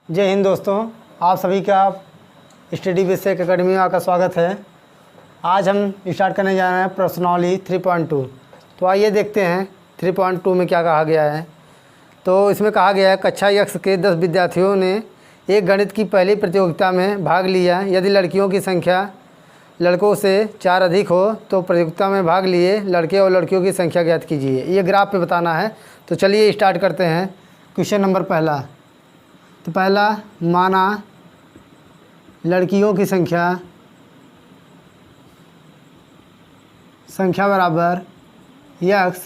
जय हिंद दोस्तों, आप सभी का स्टडी बेसिक एकेडमी में आपका स्वागत है। आज हम स्टार्ट करने जा रहे हैं प्रश्नावली 3.2। तो आइए देखते हैं 3.2 में क्या कहा गया है। तो इसमें कहा गया है कक्षा यक्ष के 10 विद्यार्थियों ने एक गणित की पहली प्रतियोगिता में भाग लिया। यदि लड़कियों की संख्या लड़कों से 4 अधिक हो तो प्रतियोगिता में भाग लिए लड़के और लड़कियों की संख्या ज्ञात कीजिए। ये ग्राफ पे बताना है। तो चलिए स्टार्ट करते हैं। क्वेश्चन नंबर पहला। तो पहला, माना लड़कियों की संख्या बराबर यक्स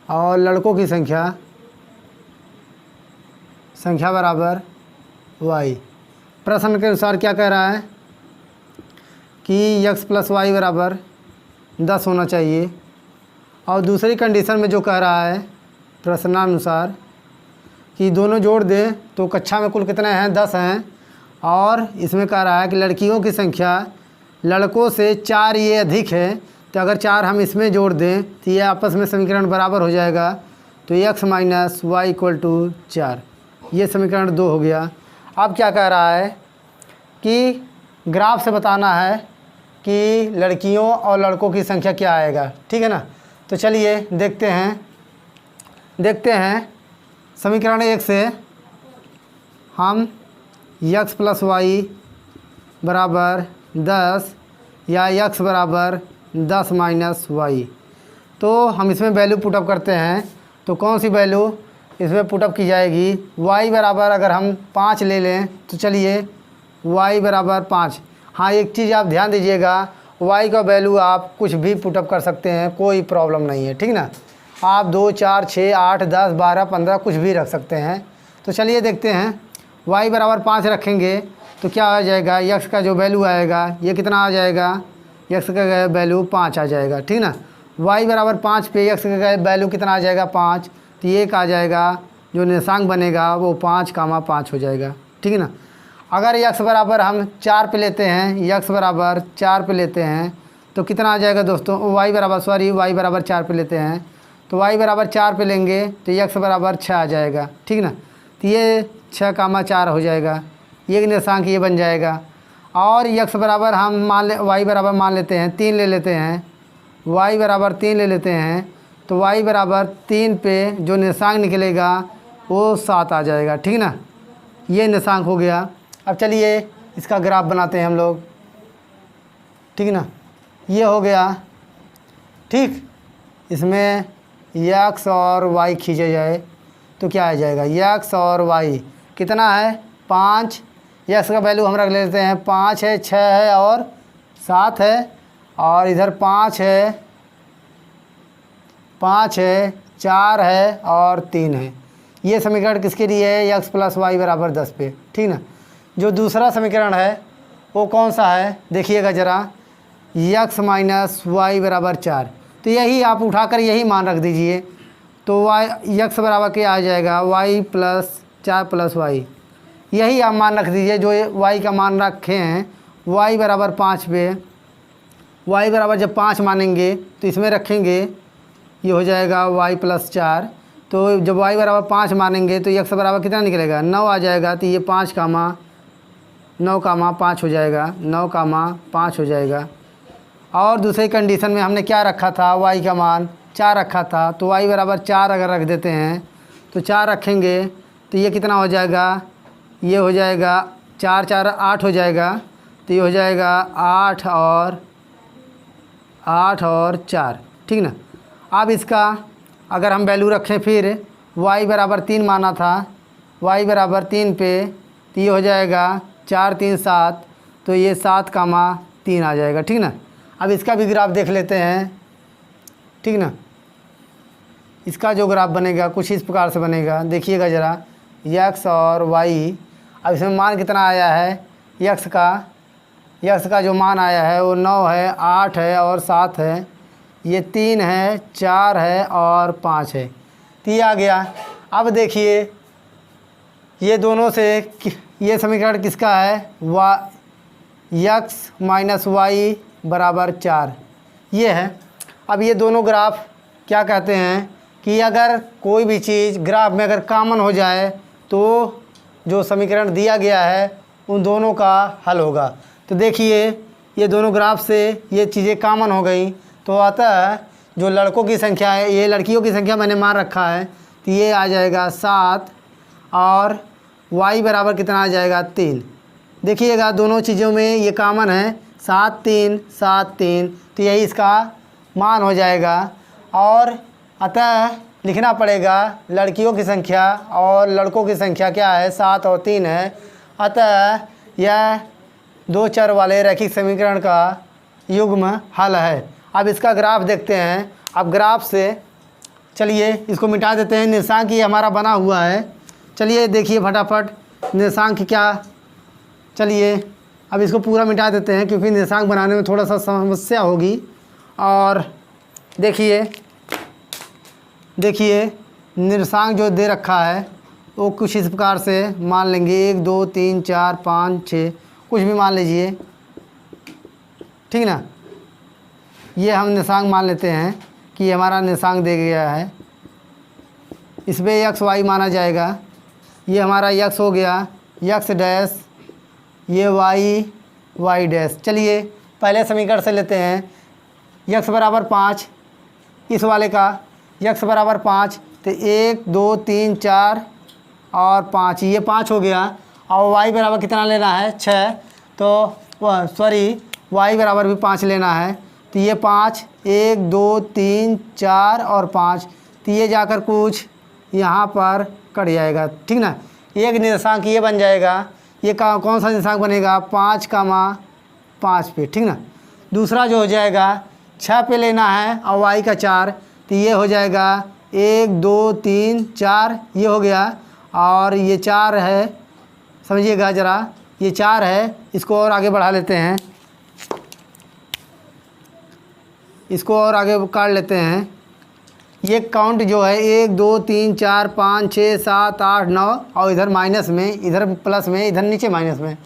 और लड़कों की संख्या बराबर वाई। प्रश्न के अनुसार क्या कह रहा है कि यक्स प्लस वाई बराबर 10 होना चाहिए। और दूसरी कंडीशन में जो कह रहा है प्रश्नानुसार कि दोनों जोड़ दें तो कक्षा में कुल कितने हैं, 10 हैं। और इसमें कह रहा है कि लड़कियों की संख्या लड़कों से 4 ये अधिक है। तो अगर 4 हम इसमें जोड़ दें तो ये आपस में समीकरण बराबर हो जाएगा। तो x minus y equal to 4, ये समीकरण 2 हो गया। अब क्या कह रहा है कि ग्राफ से बताना है कि लड़कियों और लड़कों की संख्या क्या आएगा, ठीक है ना। तो चलिए देखते हैं समीकरण 1 से हम यक्स प्लस वाई बराबर 10 या यक्स बराबर 10 माइनस वाई। तो हम इसमें वैल्यू पुटअप करते हैं। तो कौन सी वैल्यू इसमें पुटअप की जाएगी? y बराबर अगर हम 5 ले लें तो चलिए y बराबर 5। हाँ, एक चीज़ आप ध्यान दीजिएगा, y का वैल्यू आप कुछ भी पुटअप कर सकते हैं, कोई प्रॉब्लम नहीं है, ठीक ना। आप 2, 4, 6, 8, 10, 12, 15 कुछ भी रख सकते हैं। तो चलिए देखते हैं। y बराबर 5 रखेंगे तो क्या आ जाएगा, यक्स का जो वैल्यू आएगा ये कितना आ जाएगा, यक्स का वैल्यू 5 आ जाएगा, ठीक ना। y बराबर 5 पे यक्स का वैल्यू कितना आ जाएगा, 5। तो ये आ जाएगा, जो निर्देशांक बनेगा वो 5,5 हो जाएगा, ठीक है ना। अगर यक्स बराबर हम 4 पे लेते हैं, यक्स बराबर 4 पे लेते हैं तो कितना आ जाएगा दोस्तों, y बराबर 4 पे लेते हैं तो y बराबर 4 पे लेंगे तो यक्स बराबर 6 आ जाएगा, ठीक ना। तो ये 6,4 हो जाएगा, ये निर्देशांक ये बन जाएगा। और यक्स बराबर हम y बराबर मान लेते हैं 3 ले लेते हैं, y बराबर 3 ले लेते हैं तो y बराबर 3 पे जो निर्देशांक निकलेगा वो 7 आ जाएगा, ठीक ना। ये निर्देशांक हो गया। अब चलिए इसका ग्राफ बनाते हैं हम लोग, ठीक ना। ये हो गया, ठीक। इसमें यक्स और वाई खींचे जाए तो क्या आ जाएगा, यक्स और वाई कितना है, 5। यक्स का वैल्यू हम रख लेते हैं 5 है, 6 है और 7 है। और इधर 5 है, 4 है और 3 है। ये समीकरण किसके लिए है, यक्स प्लस वाई बराबर 10 पे, ठीक ना। जो दूसरा समीकरण है वो कौन सा है देखिएगा ज़रा, यक्स माइनस वाई बराबर 4। तो यही आप उठाकर यही मान रख दीजिए। तो वाई यक्स बराबर क्या आ जाएगा, वाई प्लस 4 प्लस वाई, यही आप मान रख दीजिए जो वाई का मान रखे हैं। वाई बराबर 5 पे, वाई बराबर जब 5 मानेंगे तो इसमें रखेंगे, ये हो जाएगा वाई प्लस 4। तो जब वाई बराबर 5 मानेंगे तो यक्स बराबर कितना निकलेगा, 9 आ जाएगा। तो ये 9,5 हो जाएगा, 9,5 हो जाएगा। और दूसरी कंडीशन में हमने क्या रखा था, y का मान 4 रखा था। तो y बराबर 4 अगर रख देते हैं तो 4 रखेंगे तो ये कितना हो जाएगा, ये हो जाएगा 4, 4, 8 हो जाएगा। तो ये हो जाएगा 8 और 4, ठीक ना। अब इसका अगर हम वैल्यू रखें, फिर y बराबर 3 माना था, y बराबर 3 पे तो ये हो जाएगा 4, 3, 7। तो ये 7,3 आ जाएगा, ठीक ना। अब इसका भी ग्राफ देख लेते हैं, ठीक ना। इसका जो ग्राफ बनेगा कुछ इस प्रकार से बनेगा, देखिएगा ज़रा, यक्स और वाई। अब इसमें मान कितना आया है, यक्स का जो मान आया है वो 9 है, 8 है और 7 है। ये 3 है, 4 है और 5 है। तो ये आ गया। अब देखिए ये दोनों से ये समीकरण किसका है, यक्स माइनस वाई बराबर 4, ये है। अब ये दोनों ग्राफ क्या कहते हैं कि अगर कोई भी चीज़ ग्राफ में अगर कॉमन हो जाए तो जो समीकरण दिया गया है उन दोनों का हल होगा। तो देखिए ये दोनों ग्राफ से ये चीज़ें कॉमन हो गई, तो अतः जो लड़कों की संख्या है, ये लड़कियों की संख्या मैंने मान रखा है, तो ये आ जाएगा 7 और y बराबर कितना आ जाएगा 3। देखिएगा दोनों चीज़ों में ये कॉमन है 7 3 7 3, तो यही इसका मान हो जाएगा। और अतः लिखना पड़ेगा लड़कियों की संख्या और लड़कों की संख्या क्या है 7 और 3 है। अतः यह 2 चर वाले रैखिक समीकरण का युग्म हल है। अब इसका ग्राफ देखते हैं। अब ग्राफ से चलिए इसको मिटा देते हैं। निर्देशांक ये हमारा बना हुआ है। चलिए देखिए फटाफट निर्देशांक क्या, चलिए अब इसको पूरा मिटा देते हैं क्योंकि निर्देशांक बनाने में थोड़ा सा समस्या होगी। और देखिए निर्देशांक जो दे रखा है वो कुछ इस प्रकार से मान लेंगे 1 2 3 4 5 6, कुछ भी मान लीजिए, ठीक ना। ये हम निर्देशांक मान लेते हैं कि ये हमारा निर्देशांक दे गया है, इस पर एक्स वाई माना जाएगा। ये हमारा एक्स हो गया एक्स डैश, ये वाई डैश। चलिए पहले समीकरण से लेते हैं। एक्स बराबर 5, इस वाले का एक्स बराबर 5, तो 1 2 3 4 और 5, ये 5 हो गया। और वाई बराबर कितना लेना है 6, तो वाई बराबर भी 5 लेना है, तो ये 5 1 2 3 4 और 5, तो ये जाकर कुछ यहाँ पर कट जाएगा, ठीक ना। एक निर्देशांक ये बन जाएगा। ये कौन सा निर्देशांक बनेगा 5, 5 पे, ठीक ना। दूसरा जो हो जाएगा 6 पे लेना है और वाई का 4, तो ये हो जाएगा 1 2 3 4, ये हो गया। और ये 4 है, समझिएगा ज़रा, ये 4 है। इसको और आगे बढ़ा लेते हैं, इसको और आगे काट लेते हैं। ये काउंट जो है 1 2 3 4 5 6 7 8 9, और इधर माइनस में, इधर प्लस में, इधर नीचे माइनस में।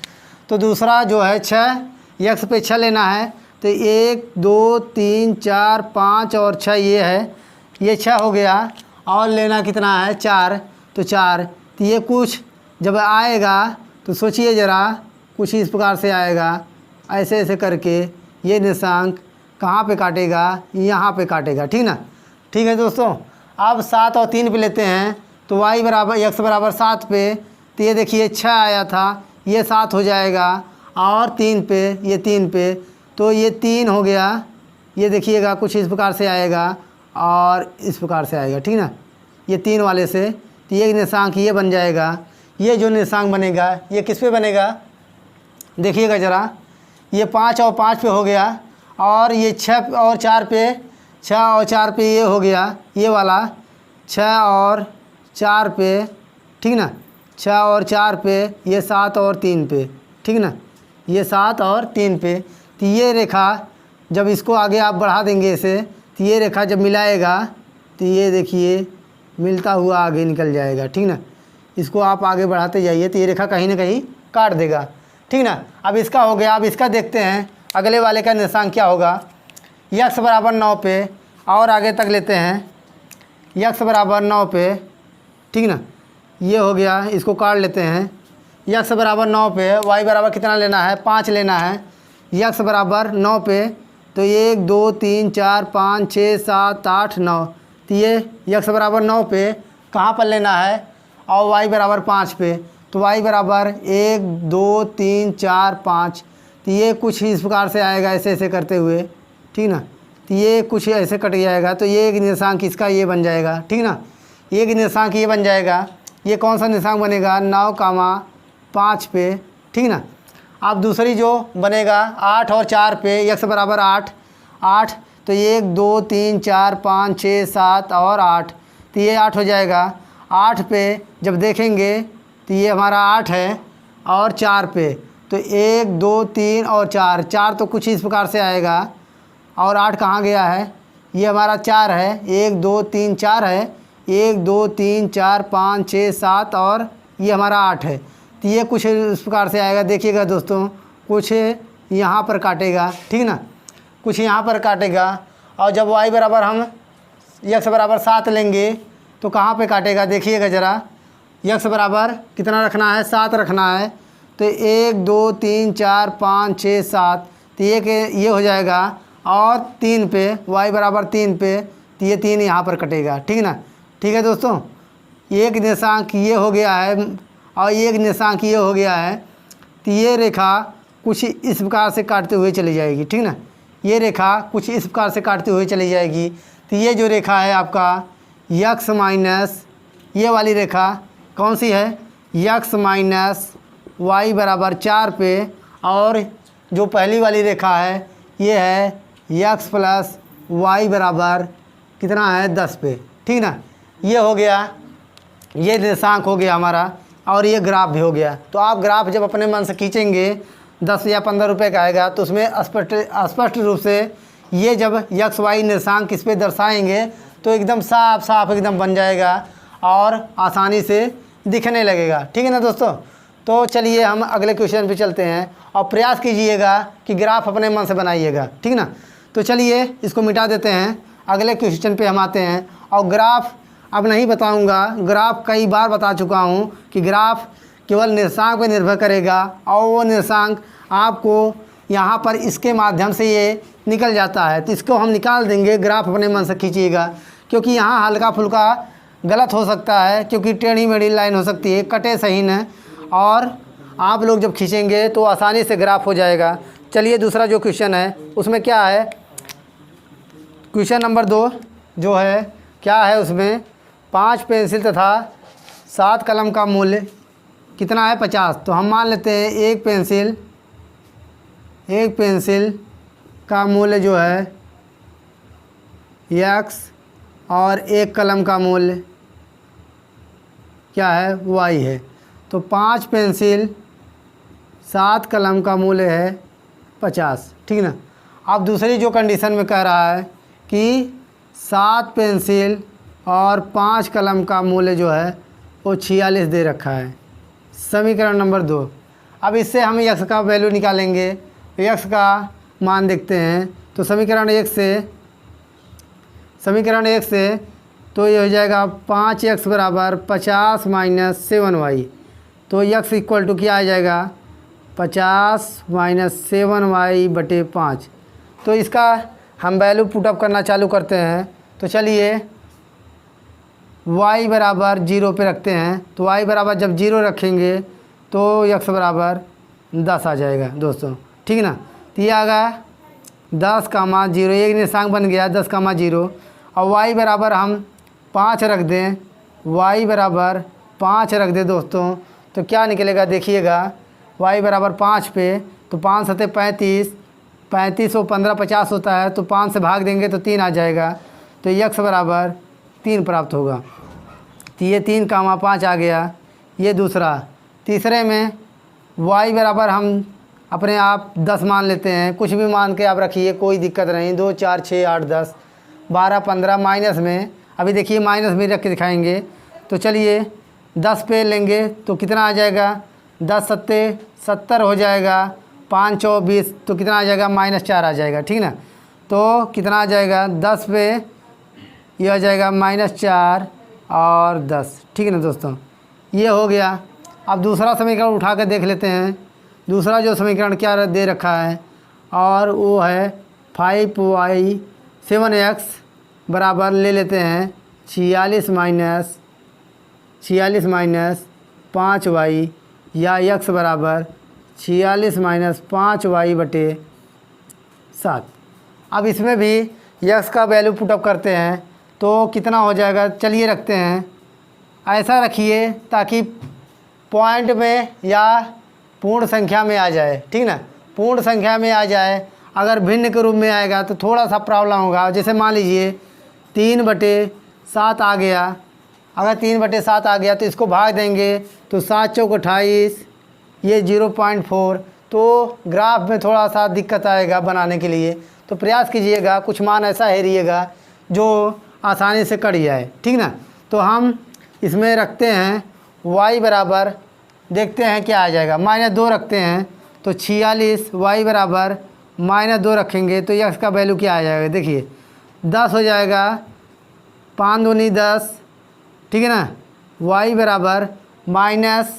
तो दूसरा जो है 6, एक्स पे 6 लेना है, तो 1 2 3 4 5 और 6 ये है, ये 6 हो गया। और लेना कितना है 4, तो 4, तो ये कुछ जब आएगा तो सोचिए ज़रा, कुछ इस प्रकार से आएगा, ऐसे ऐसे करके ये निर्देशांक कहाँ पे काटेगा, यहाँ पे काटेगा, ठीक ना। ठीक है दोस्तों, अब 7 और 3 पे लेते हैं, तो y बराबर x बराबर 7 पे, तो ये देखिए 6 आया था, ये 7 हो जाएगा। और 3 पे, ये 3 पे, तो ये 3 हो गया। ये देखिएगा कुछ इस प्रकार से आएगा और इस प्रकार से आएगा, ठीक ना, ये 3 वाले से। तो ये निर्देशांक ये बन जाएगा। ये जो निर्देशांक बनेगा ये किस पे बनेगा, देखिएगा ज़रा, ये 5 और 5 पे हो गया। और ये 6 और 4 पे, 6 और 4 पे ये हो गया, ये वाला 6 और 4 पे, ठीक ना, 6 और 4 पे, ये 7 और 3 पे, ठीक ना, ये 7 और 3 पे। तो ये रेखा जब इसको आगे आप बढ़ा देंगे इसे, तो ये रेखा जब मिलाएगा तो ये देखिए मिलता हुआ आगे निकल जाएगा, ठीक ना। इसको आप आगे बढ़ाते जाइए तो ये रेखा कहीं ना कहीं काट देगा, ठीक ना। अब इसका हो गया। अब इसका देखते हैं अगले वाले का निर्देशांक क्या होगा। x बराबर 9 पे, और आगे तक लेते हैं, x बराबर 9 पे, ठीक ना, ये हो गया। इसको काट लेते हैं। x बराबर 9 पे, y बराबर कितना लेना है 5 लेना है। x बराबर 9 पे, तो 1 2 3 4 5 6 7 8 9, तो ये x बराबर 9 पे कहाँ पर लेना है, और y बराबर 5 पे, तो y बराबर 1 2 3 4 5, तो ये कुछ इस प्रकार से आएगा, ऐसे ऐसे करते हुए, ठीक ना। तो ये कुछ ऐसे कट जाएगा, तो ये एक निर्देशांक इसका ये बन जाएगा, ठीक ना। एक निर्देशांक ये बन जाएगा। ये कौन सा निर्देशांक बनेगा 9, 5 पे, ठीक ना। अब दूसरी जो बनेगा 8 और 4 पे, x बराबर 8, तो 1 2 3 4 5 6 7 और 8, तो ये 8 हो जाएगा। 8 पे जब देखेंगे तो ये हमारा 8 है। और 4 पे तो 1 2 3 और 4 तो कुछ इस प्रकार से आएगा। और 8 कहाँ गया है, ये हमारा 4 है, 1 2 3 4 है, 1 2 3 4 5 6 7 और ये हमारा 8 है। तो ये कुछ इस प्रकार से आएगा। देखिएगा दोस्तों, कुछ यहाँ पर काटेगा, ठीक ना, कुछ यहाँ पर काटेगा। और जब y बराबर हम x बराबर 7 लेंगे तो कहाँ पे काटेगा, देखिएगा ज़रा, यक्स बराबर कितना रखना है, 7 रखना है। तो 1 2 3 4 5 6 7, तो ये हो जाएगा। और 3 पे y बराबर 3 पे, तो ये 3 यहाँ पर कटेगा। ठीक ना, ठीक है दोस्तों। एक निर्देशांक ये हो गया है और एक निर्देशांक ये हो गया है। तो ये रेखा कुछ इस प्रकार से काटते हुए चली जाएगी। ठीक ना, ये रेखा कुछ इस प्रकार से काटते हुए चली जाएगी। तो ये जो रेखा है आपका यक्स माइनस, ये वाली रेखा कौन सी है, यक्स माइनस वाई बराबर 4 पे, और जो पहली वाली रेखा है ये है यक्स प्लस वाई बराबर कितना है, 10 पे। ठीक ना, ये हो गया, ये निर्देशांक हो गया हमारा, और ये ग्राफ भी हो गया। तो आप ग्राफ जब अपने मन से खींचेंगे 10 या 15 रुपये का आएगा, तो उसमें स्पष्ट रूप से ये जब यक्स वाई निर्देशांक इस पर दर्शाएंगे तो एकदम साफ साफ एकदम बन जाएगा और आसानी से दिखने लगेगा। ठीक है ना दोस्तों। तो चलिए हम अगले क्वेश्चन पे चलते हैं, और प्रयास कीजिएगा कि ग्राफ अपने मन से बनाइएगा। ठीक ना, तो चलिए इसको मिटा देते हैं, अगले क्वेश्चन पे हम आते हैं। और ग्राफ अब नहीं बताऊंगा, ग्राफ कई बार बता चुका हूँ कि ग्राफ केवल निर्देशांक पर निर्भर करेगा, और वो निर्देशांक आपको यहाँ पर इसके माध्यम से ये निकल जाता है, तो इसको हम निकाल देंगे। ग्राफ अपने मन से खींचिएगा, क्योंकि यहाँ हल्का फुल्का गलत हो सकता है, क्योंकि टेढ़ी मेढ़ी लाइन हो सकती है, कटे सही न, और आप लोग जब खींचेंगे तो आसानी से ग्राफ हो जाएगा। चलिए दूसरा जो क्वेश्चन है उसमें क्या है, क्वेश्चन नंबर 2 जो है क्या है, उसमें 5 पेंसिल तथा 7 कलम का मूल्य कितना है, 50। तो हम मान लेते हैं एक पेंसिल का मूल्य जो है x, और एक कलम का मूल्य क्या है, y है। तो 5 पेंसिल 7 कलम का मूल्य है 50। ठीक ना, अब दूसरी जो कंडीशन में कह रहा है कि 7 पेंसिल और 5 कलम का मूल्य जो है वो 46 दे रखा है, समीकरण नंबर 2। अब इससे हम यक्स का वैल्यू निकालेंगे, यक्स का मान देखते हैं। तो समीकरण 1 से तो ये हो जाएगा 5x बराबर 50 माइनस 7y। तो यक्स इक्वल टू क्या आ जाएगा, 50 माइनस 7y बटे 5। तो इसका हम वैल्यू पुटअप करना चालू करते हैं। तो चलिए y बराबर 0 पे रखते हैं। तो y बराबर जब 0 रखेंगे तो x बराबर 10 आ जाएगा दोस्तों। ठीक ना, तो ये आ गया 10 कामा 0, एक निर्देशांक बन गया 10 कामा 0। और y बराबर हम 5 रख दें, y बराबर 5 रख दें दोस्तों, तो क्या निकलेगा देखिएगा, y बराबर 5 पे, तो 5 सते 35, 35 और 15 50 होता है, तो 5 से भाग देंगे तो 3 आ जाएगा। तो x बराबर 3 प्राप्त होगा। तो ये 3 कामा 5 आ गया, ये दूसरा। तीसरे में y बराबर हम अपने आप 10 मान लेते हैं, कुछ भी मान के आप रखिए, कोई दिक्कत नहीं। 2 4 6 8 10 12 15 माइनस में, अभी देखिए माइनस में रख के दिखाएंगे। तो चलिए 10 पे लेंगे तो कितना आ जाएगा, 10 सत्ते 70 हो जाएगा, 5 चौ 20, तो कितना आ जाएगा, -4 आ जाएगा। ठीक ना, तो कितना आ जाएगा, 10 पे ये आ जाएगा -4 और 10। ठीक है ना दोस्तों, ये हो गया। अब दूसरा समीकरण उठा कर देख लेते हैं। दूसरा जो समीकरण क्या दे रखा है, और वो है 5y 7x बराबर ले लेते हैं 46 माइनस 5y, या x बराबर 46 माइनस 5y बटे 7। अब इसमें भी x का वैल्यू पुटअप करते हैं तो कितना हो जाएगा, चलिए रखते हैं। ऐसा रखिए ताकि पॉइंट में या पूर्ण संख्या में आ जाए। ठीक ना, पूर्ण संख्या में आ जाए। अगर भिन्न के रूप में आएगा तो थोड़ा सा प्रॉब्लम होगा। जैसे मान लीजिए 3/7 आ गया, अगर 3/7 आ गया तो इसको भाग देंगे तो 7 चौक 28, ये 0.4। तो ग्राफ में थोड़ा सा दिक्कत आएगा बनाने के लिए, तो प्रयास कीजिएगा कुछ मान ऐसा हेरिएगा जो आसानी से कट जाए। ठीक ना, तो हम इसमें रखते हैं y बराबर, देखते हैं क्या आ जाएगा, -2 रखते हैं। तो 46, y बराबर -2 रखेंगे तो x का वैल्यू क्या आ जाएगा, देखिए 10 हो जाएगा, 5 दूनी 10। ठीक है ना, y बराबर माइनस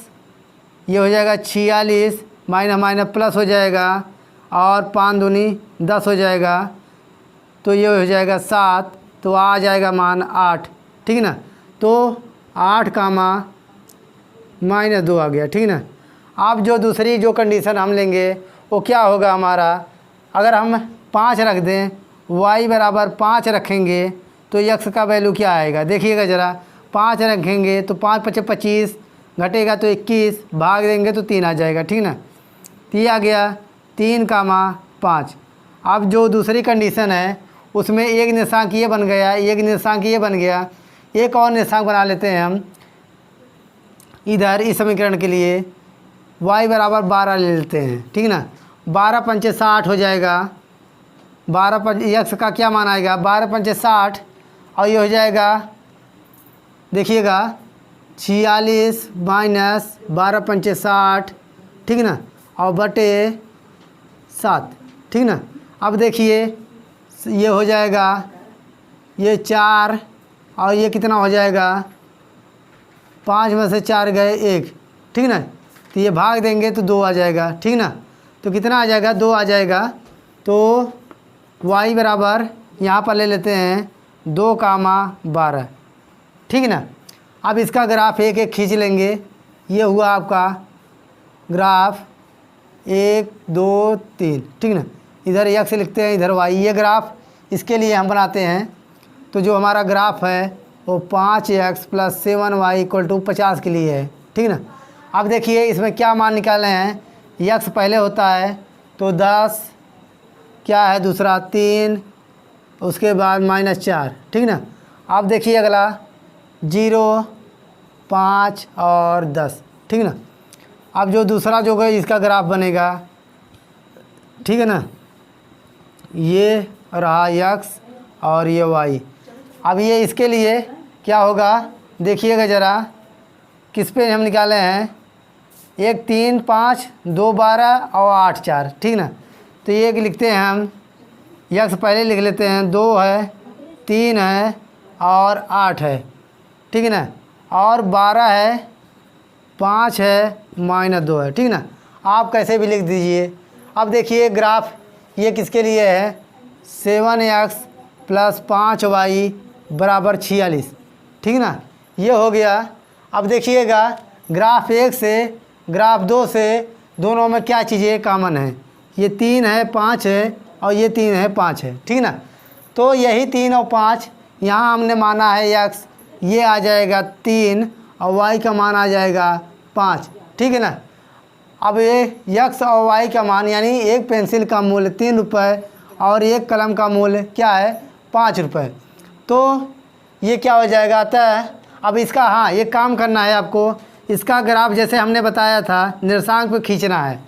ये हो जाएगा 46, माइनस माइनस प्लस हो जाएगा और 5 दूनी 10 हो जाएगा, तो ये हो जाएगा 7, तो आ जाएगा मान 8, ठीक है ना। तो 8 कामा -2 आ गया, ठीक है ना। अब जो दूसरी जो कंडीशन हम लेंगे वो क्या होगा हमारा, अगर हम 5 रख दें, y बराबर 5 रखेंगे तो x का वैल्यू क्या आएगा, देखिएगा ज़रा। 5 रखेंगे तो 5 × 25 घटेगा तो 21, भाग देंगे तो 3 आ जाएगा, ठीक ना। तो ये आ गया 3 कामा 5। अब जो दूसरी कंडीशन है उसमें एक निर्देशांक ये बन गया, एक निर्देशांक ये बन गया, एक और निर्देशांक बना लेते हैं हम इधर इस समीकरण के लिए। y बराबर 12 ले लेते हैं, ठीक ना। 12 × 5 = 60 हो जाएगा, 12 x का क्या मान आएगा, 12 × 5 = 60 और ये हो जाएगा देखिएगा 46 माइनस 12 × 5 = 60, ठीक ना, और बटे 7, ठीक ना। अब देखिए ये हो जाएगा ये 4 और ये कितना हो जाएगा, 5 में से 4 गए 1, ठीक ना। तो ये भाग देंगे तो 2 आ जाएगा, ठीक ना। तो कितना आ जाएगा, 2 आ जाएगा। तो y बराबर यहाँ पर ले लेते हैं 2 कामा 12, ठीक ना। अब इसका ग्राफ एक एक खींच लेंगे। ये हुआ आपका ग्राफ 1 2 3, ठीक ना। इधर x लिखते हैं, इधर y। ये ग्राफ इसके लिए हम बनाते हैं। तो जो हमारा ग्राफ है वो 5x + 7y = 50 के लिए है, ठीक ना। अब देखिए इसमें क्या मान निकाले हैं, x पहले होता है तो 10, क्या है दूसरा 3, उसके बाद -4, ठीक ना। अब देखिए अगला 0, 5 और 10, ठीक ना। अब जो दूसरा जो है इसका ग्राफ बनेगा, ठीक है ना, ये रहा x और ये y। अब ये इसके लिए क्या होगा देखिएगा ज़रा, किस पे हम निकाले हैं, 1 3 5 2 12 और 8 4, ठीक ना। तो ये लिखते हैं हम, x पहले लिख लेते हैं, 2 है, 3 है और 8 है, ठीक है ना, और 12 है, 5 है, -2 है, ठीक ना। आप कैसे भी लिख दीजिए। अब देखिए ग्राफ ये किसके लिए है, 7x + 5y = 46, ठीक ना। ये हो गया। अब देखिएगा ग्राफ 1 से ग्राफ 2 से दोनों में क्या चीज़ें कॉमन है, ये 3 है 5 है और ये 3 है 5 है, ठीक ना। तो यही 3 और 5 यहाँ हमने माना है x, ये आ जाएगा 3 और y का मान आ जाएगा 5, ठीक है ना। अब ये x और y का मान यानी एक पेंसिल का मूल्य 3 रुपये और एक कलम का मूल्य क्या है 5 रुपये। तो ये क्या हो जाएगा अतः अब इसका, हाँ ये काम करना है आपको, इसका ग्राफ जैसे हमने बताया था निर्देशांक पे खींचना है।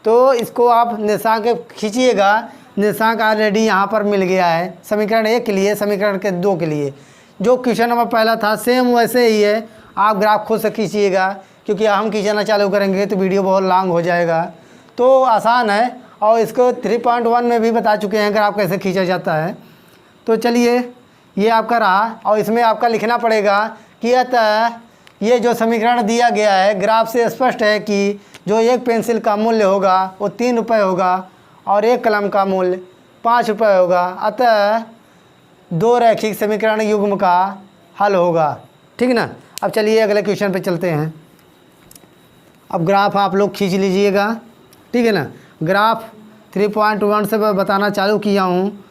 तो इसको आप निर्देशांक खींचिएगा, निर्देशांक ऑलरेडी यहाँ पर मिल गया है समीकरण 1 के लिए, समीकरण के 2 के लिए। जो क्वेश्चन नंबर पहला था सेम वैसे ही है, आप ग्राफ खुद से खींचिएगा, क्योंकि हम खींचना चालू करेंगे तो वीडियो बहुत लॉन्ग हो जाएगा। तो आसान है और इसको 3.1 में भी बता चुके हैं ग्राफ कैसे खींचा जाता है। तो चलिए ये आपका रहा, और इसमें आपका लिखना पड़ेगा कि अतः ये जो समीकरण दिया गया है ग्राफ से स्पष्ट है कि जो एक पेंसिल का मूल्य होगा वो 3 रुपये होगा और एक कलम का मूल्य 5 रुपये होगा। अतः 2 रैखिक समीकरण युग्म का हल होगा, ठीक ना। अब चलिए अगले क्वेश्चन पे चलते हैं। अब ग्राफ आप लोग खींच लीजिएगा, ठीक है ना। ग्राफ 3.1 से मैं बताना चालू किया हूँ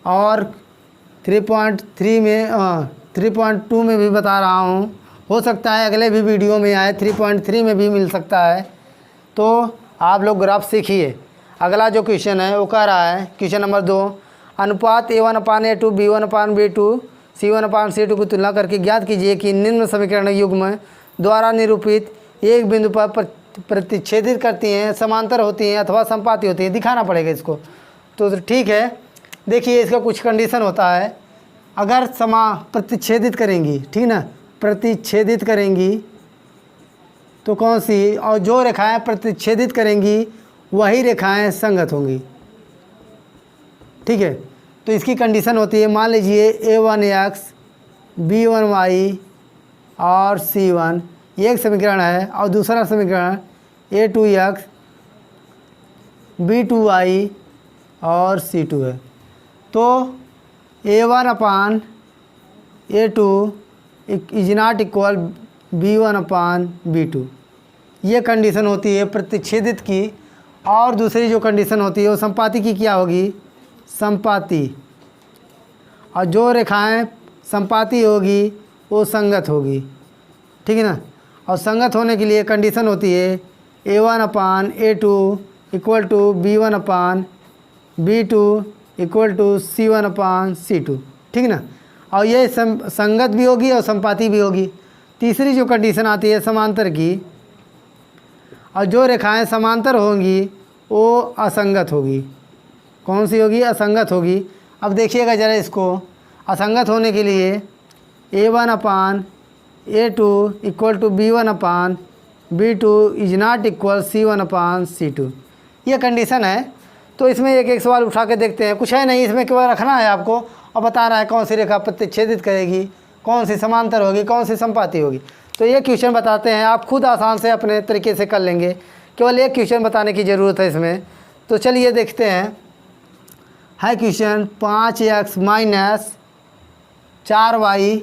और 3.3 में 3.2 में भी बता रहा हूँ, हो सकता है अगले भी वीडियो में आए, 3.3 में भी मिल सकता है। तो आप लोग ग्राफ सीखिए। अगला जो क्वेश्चन है वो कह रहा है क्वेश्चन नंबर 2, अनुपात a1/a2 b1/b2 c1/c2 की तुलना करके ज्ञात कीजिए कि निम्न समीकरण युग्म द्वारा निरूपित एक बिंदु पर प्रतिच्छेदित करती हैं, समांतर होती हैं अथवा संपाती होती हैं। दिखाना पड़ेगा इसको। तो ठीक है, देखिए इसका कुछ कंडीशन होता है। अगर प्रतिच्छेदित करेंगी, ठीक ना, प्रतिच्छेदित करेंगी तो कौन सी, और जो रेखाएं प्रतिच्छेदित करेंगी वही रेखाएं संगत होंगी, ठीक है। तो इसकी कंडीशन होती है, मान लीजिए a1x b1y और c1 ये एक समीकरण है और दूसरा समीकरण a2x b2y और c2 है। तो a1 upon a2 is not equal b1 upon b2, ये कंडीशन होती है प्रतिच्छेदित की। और दूसरी जो कंडीशन होती है वो संपाती की क्या होगी, संपाती। और जो रेखाएं संपाती होगी वो संगत होगी, ठीक है ना। और संगत होने के लिए कंडीशन होती है a1 upon a2 equal to b1 upon b2 equal to c1 upon c2, ठीक है ना। और ये संगत भी होगी और संपाती भी होगी। तीसरी जो कंडीशन आती है समांतर की, और जो रेखाएं समांतर होंगी वो असंगत होगी। कौन सी होगी, असंगत होगी। अब देखिएगा ज़रा इसको, असंगत होने के लिए a1 upon a2 equal to b1 upon b2 is not equal c1 upon c2, ये कंडीशन है। तो इसमें एक एक सवाल उठा के देखते हैं। कुछ है नहीं, इसमें केवल रखना है आपको और बताना है कौन सी रेखा प्रतिच्छेदित करेगी, कौन सी समांतर होगी, कौन सी संपाती होगी। तो ये क्वेश्चन बताते हैं, आप खुद आसान से अपने तरीके से कर लेंगे, केवल एक क्वेश्चन बताने की ज़रूरत है इसमें। तो चलिए देखते हैं। है question 5x minus 4y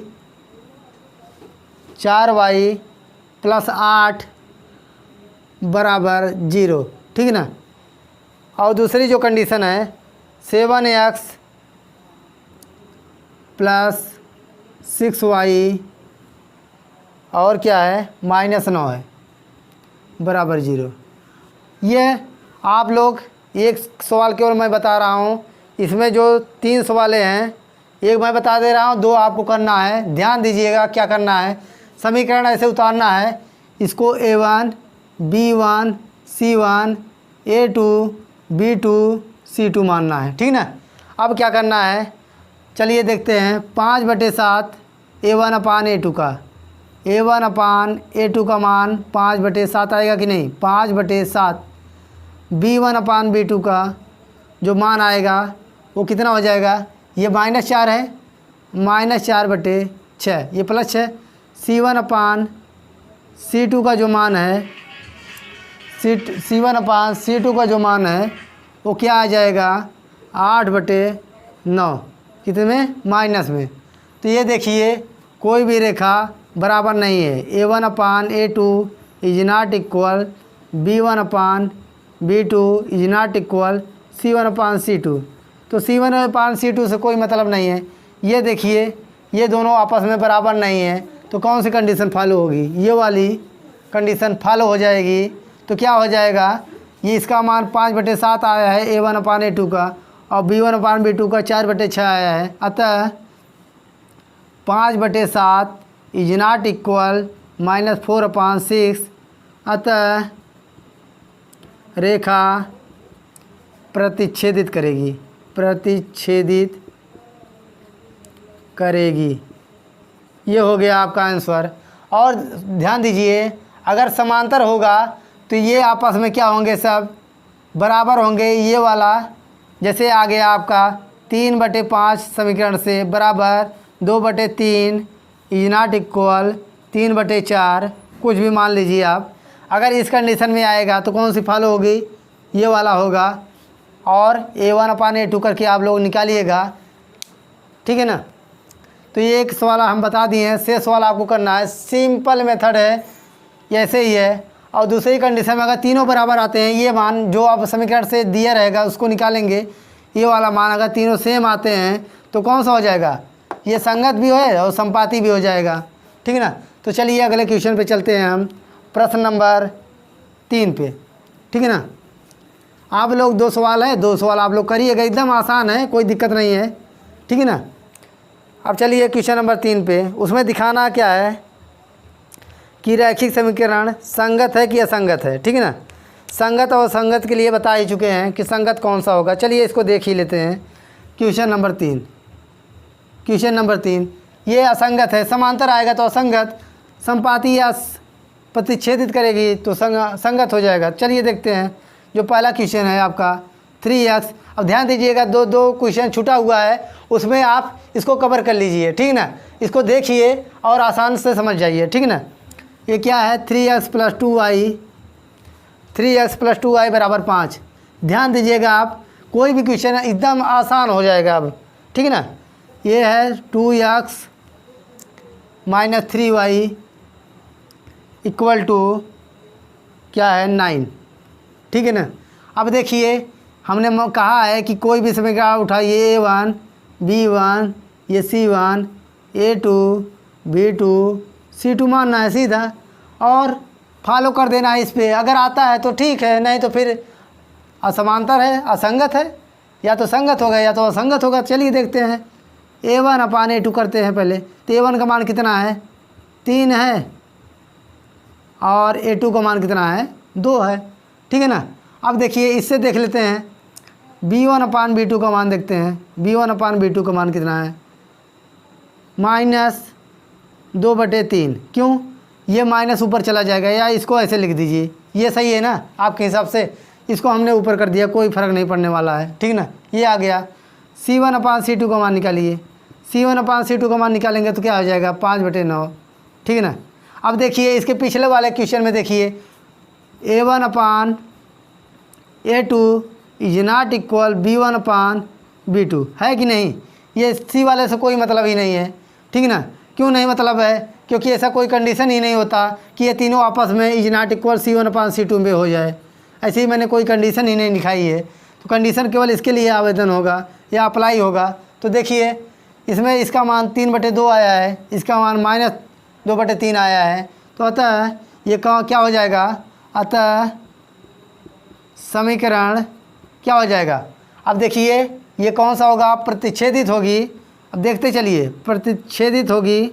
plus 8 बराबर 0, ठीक है ना। और दूसरी जो कंडीशन है 7x प्लस 6y और क्या है माइनस 9 है बराबर 0। ये आप लोग एक सवाल केवल मैं बता रहा हूँ, इसमें जो 3 सवालें हैं एक मैं बता दे रहा हूँ, 2 आपको करना है। ध्यान दीजिएगा क्या करना है, समीकरण ऐसे उतारना है, इसको a1 b1 c1 a2 b2 c2 मानना है, ठीक ना। अब क्या करना है चलिए देखते हैं। 5/7 a1 अपान a2 का, a1 अपान a2 का मान 5/7 आएगा कि नहीं, 5/7। b1 अपान b2 का जो मान आएगा वो कितना हो जाएगा, ये -4 है, -4/6, ये +6। c1 अपान c2 का जो मान है, c1 अपान c2 का जो मान है वो क्या आ जाएगा 8/9, कितने में, माइनस में। तो ये देखिए कोई भी रेखा बराबर नहीं है। a1 upon a2 is not equal b1 upon b2 is not equal c1 upon c2। तो c1 अपान c2 से कोई मतलब नहीं है। ये देखिए ये दोनों आपस में बराबर नहीं है, तो कौन सी कंडीशन फॉलो होगी, ये वाली कंडीशन फॉलो हो जाएगी। तो क्या हो जाएगा, ये इसका मान 5/7 आया है a1 अपान a2 का, और b1 अपान b2 का 4/6 आया है। अतः 5/7 इज नॉट इक्वल -4/6। अतः रेखा प्रतिच्छेदित करेगी, प्रतिच्छेदित करेगी। ये हो गया आपका आंसर। और ध्यान दीजिए अगर समांतर होगा तो ये आपस में क्या होंगे, सब बराबर होंगे। ये वाला जैसे आ गया आपका 3/5 समीकरण से बराबर 2/3 इज नॉट इक्वल 3/4, कुछ भी मान लीजिए आप। अगर इस कंडीशन में आएगा तो कौन सी फॉलो होगी, ये वाला होगा। और a1 अपान a2 करके आप लोग निकालिएगा, ठीक है ना। तो ये एक सवाल हम बता दिए हैं, शेष सवाल आपको करना है। सिंपल मेथड है, ऐसे ही है। और दूसरी कंडीशन में अगर तीनों बराबर आते हैं, ये मान जो आप समीकरण से दिया रहेगा उसको निकालेंगे, ये वाला मान अगर तीनों सेम आते हैं तो कौन सा हो जाएगा, ये संगत भी है और संपाती भी हो जाएगा, ठीक है ना। तो चलिए अगले क्वेश्चन पे चलते हैं हम, प्रश्न नंबर 3 पे, ठीक है ना। आप लोग 2 सवाल है, 2 सवाल आप लोग करिएगा, एकदम आसान है, कोई दिक्कत नहीं है, ठीक है ना। अब चलिए क्वेश्चन नंबर 3 पे, उसमें दिखाना क्या है कि रैखिक समीकरण संगत है कि असंगत है, ठीक है ना। संगत और असंगत के लिए बता ही चुके हैं कि संगत कौन सा होगा। चलिए इसको देख ही लेते हैं। क्वेश्चन नंबर 3, क्वेश्चन नंबर 3 ये असंगत है, समांतर आएगा तो असंगत, संपाती या प्रतिच्छेदित करेगी तो संगत हो जाएगा। चलिए देखते हैं। जो पहला क्वेश्चन है आपका 3x, अब ध्यान दीजिएगा दो क्वेश्चन छूटा हुआ है, उसमें आप इसको कवर कर लीजिए, ठीक है ना। इसको देखिए और आसान से समझ जाइए, ठीक है ना। ये क्या है 3x plus 2y, 3x plus 2y बराबर 5। ध्यान दीजिएगा आप, कोई भी क्वेश्चन एकदम आसान हो जाएगा अब, ठीक है ना। ये है 2x minus 3y equal to क्या है 9, ठीक है ना। अब देखिए हमने कहा है कि कोई भी समीकरण उठाइए A1 B1 ये C1 A2 B2 C2 मानना है सीधा और फॉलो कर देना है इस पर। अगर आता है तो ठीक है, नहीं तो फिर असमांतर है, असंगत है, या तो संगत होगा या तो असंगत होगा। चलिए देखते हैं। A1 अपान A2 करते हैं पहले। तो A1 का मान कितना है 3 है और A2 का मान कितना है 2 है, ठीक है ना। अब देखिए इससे देख लेते हैं B1 अपान B2 का मान देखते हैं। B1 अपान B2 का मान कितना है -2/3। क्यों, ये माइनस ऊपर चला जाएगा, या इसको ऐसे लिख दीजिए, ये सही है ना आपके हिसाब से। इसको हमने ऊपर कर दिया, कोई फ़र्क नहीं पड़ने वाला है, ठीक ना। ये आ गया। C1 अपान C2 का मान निकालिए। C1 अपान C2 का मान निकालेंगे तो क्या हो जाएगा 5/9, ठीक है ना। अब देखिए इसके पिछले वाले क्वेश्चन में देखिए A1 upon A2 is not equal B1 upon B2 है कि नहीं। ये सी वाले से कोई मतलब ही नहीं है, ठीक है ना। क्यों नहीं मतलब है, क्योंकि ऐसा कोई कंडीशन ही नहीं होता कि ये तीनों आपस में is not equal C1 upon C2 में हो जाए। ऐसे ही मैंने कोई कंडीशन ही नहीं दिखाई है, तो कंडीशन केवल इसके लिए आवेदन होगा या अप्लाई होगा। तो देखिए इसमें इसका मान 3/2 आया है, इसका मान -2/3 आया है, तो अतः ये क्या हो जाएगा, अतः समीकरण क्या हो जाएगा। अब देखिए ये कौन सा होगा, प्रतिच्छेदित होगी। अब देखते चलिए, प्रतिच्छेदित होगी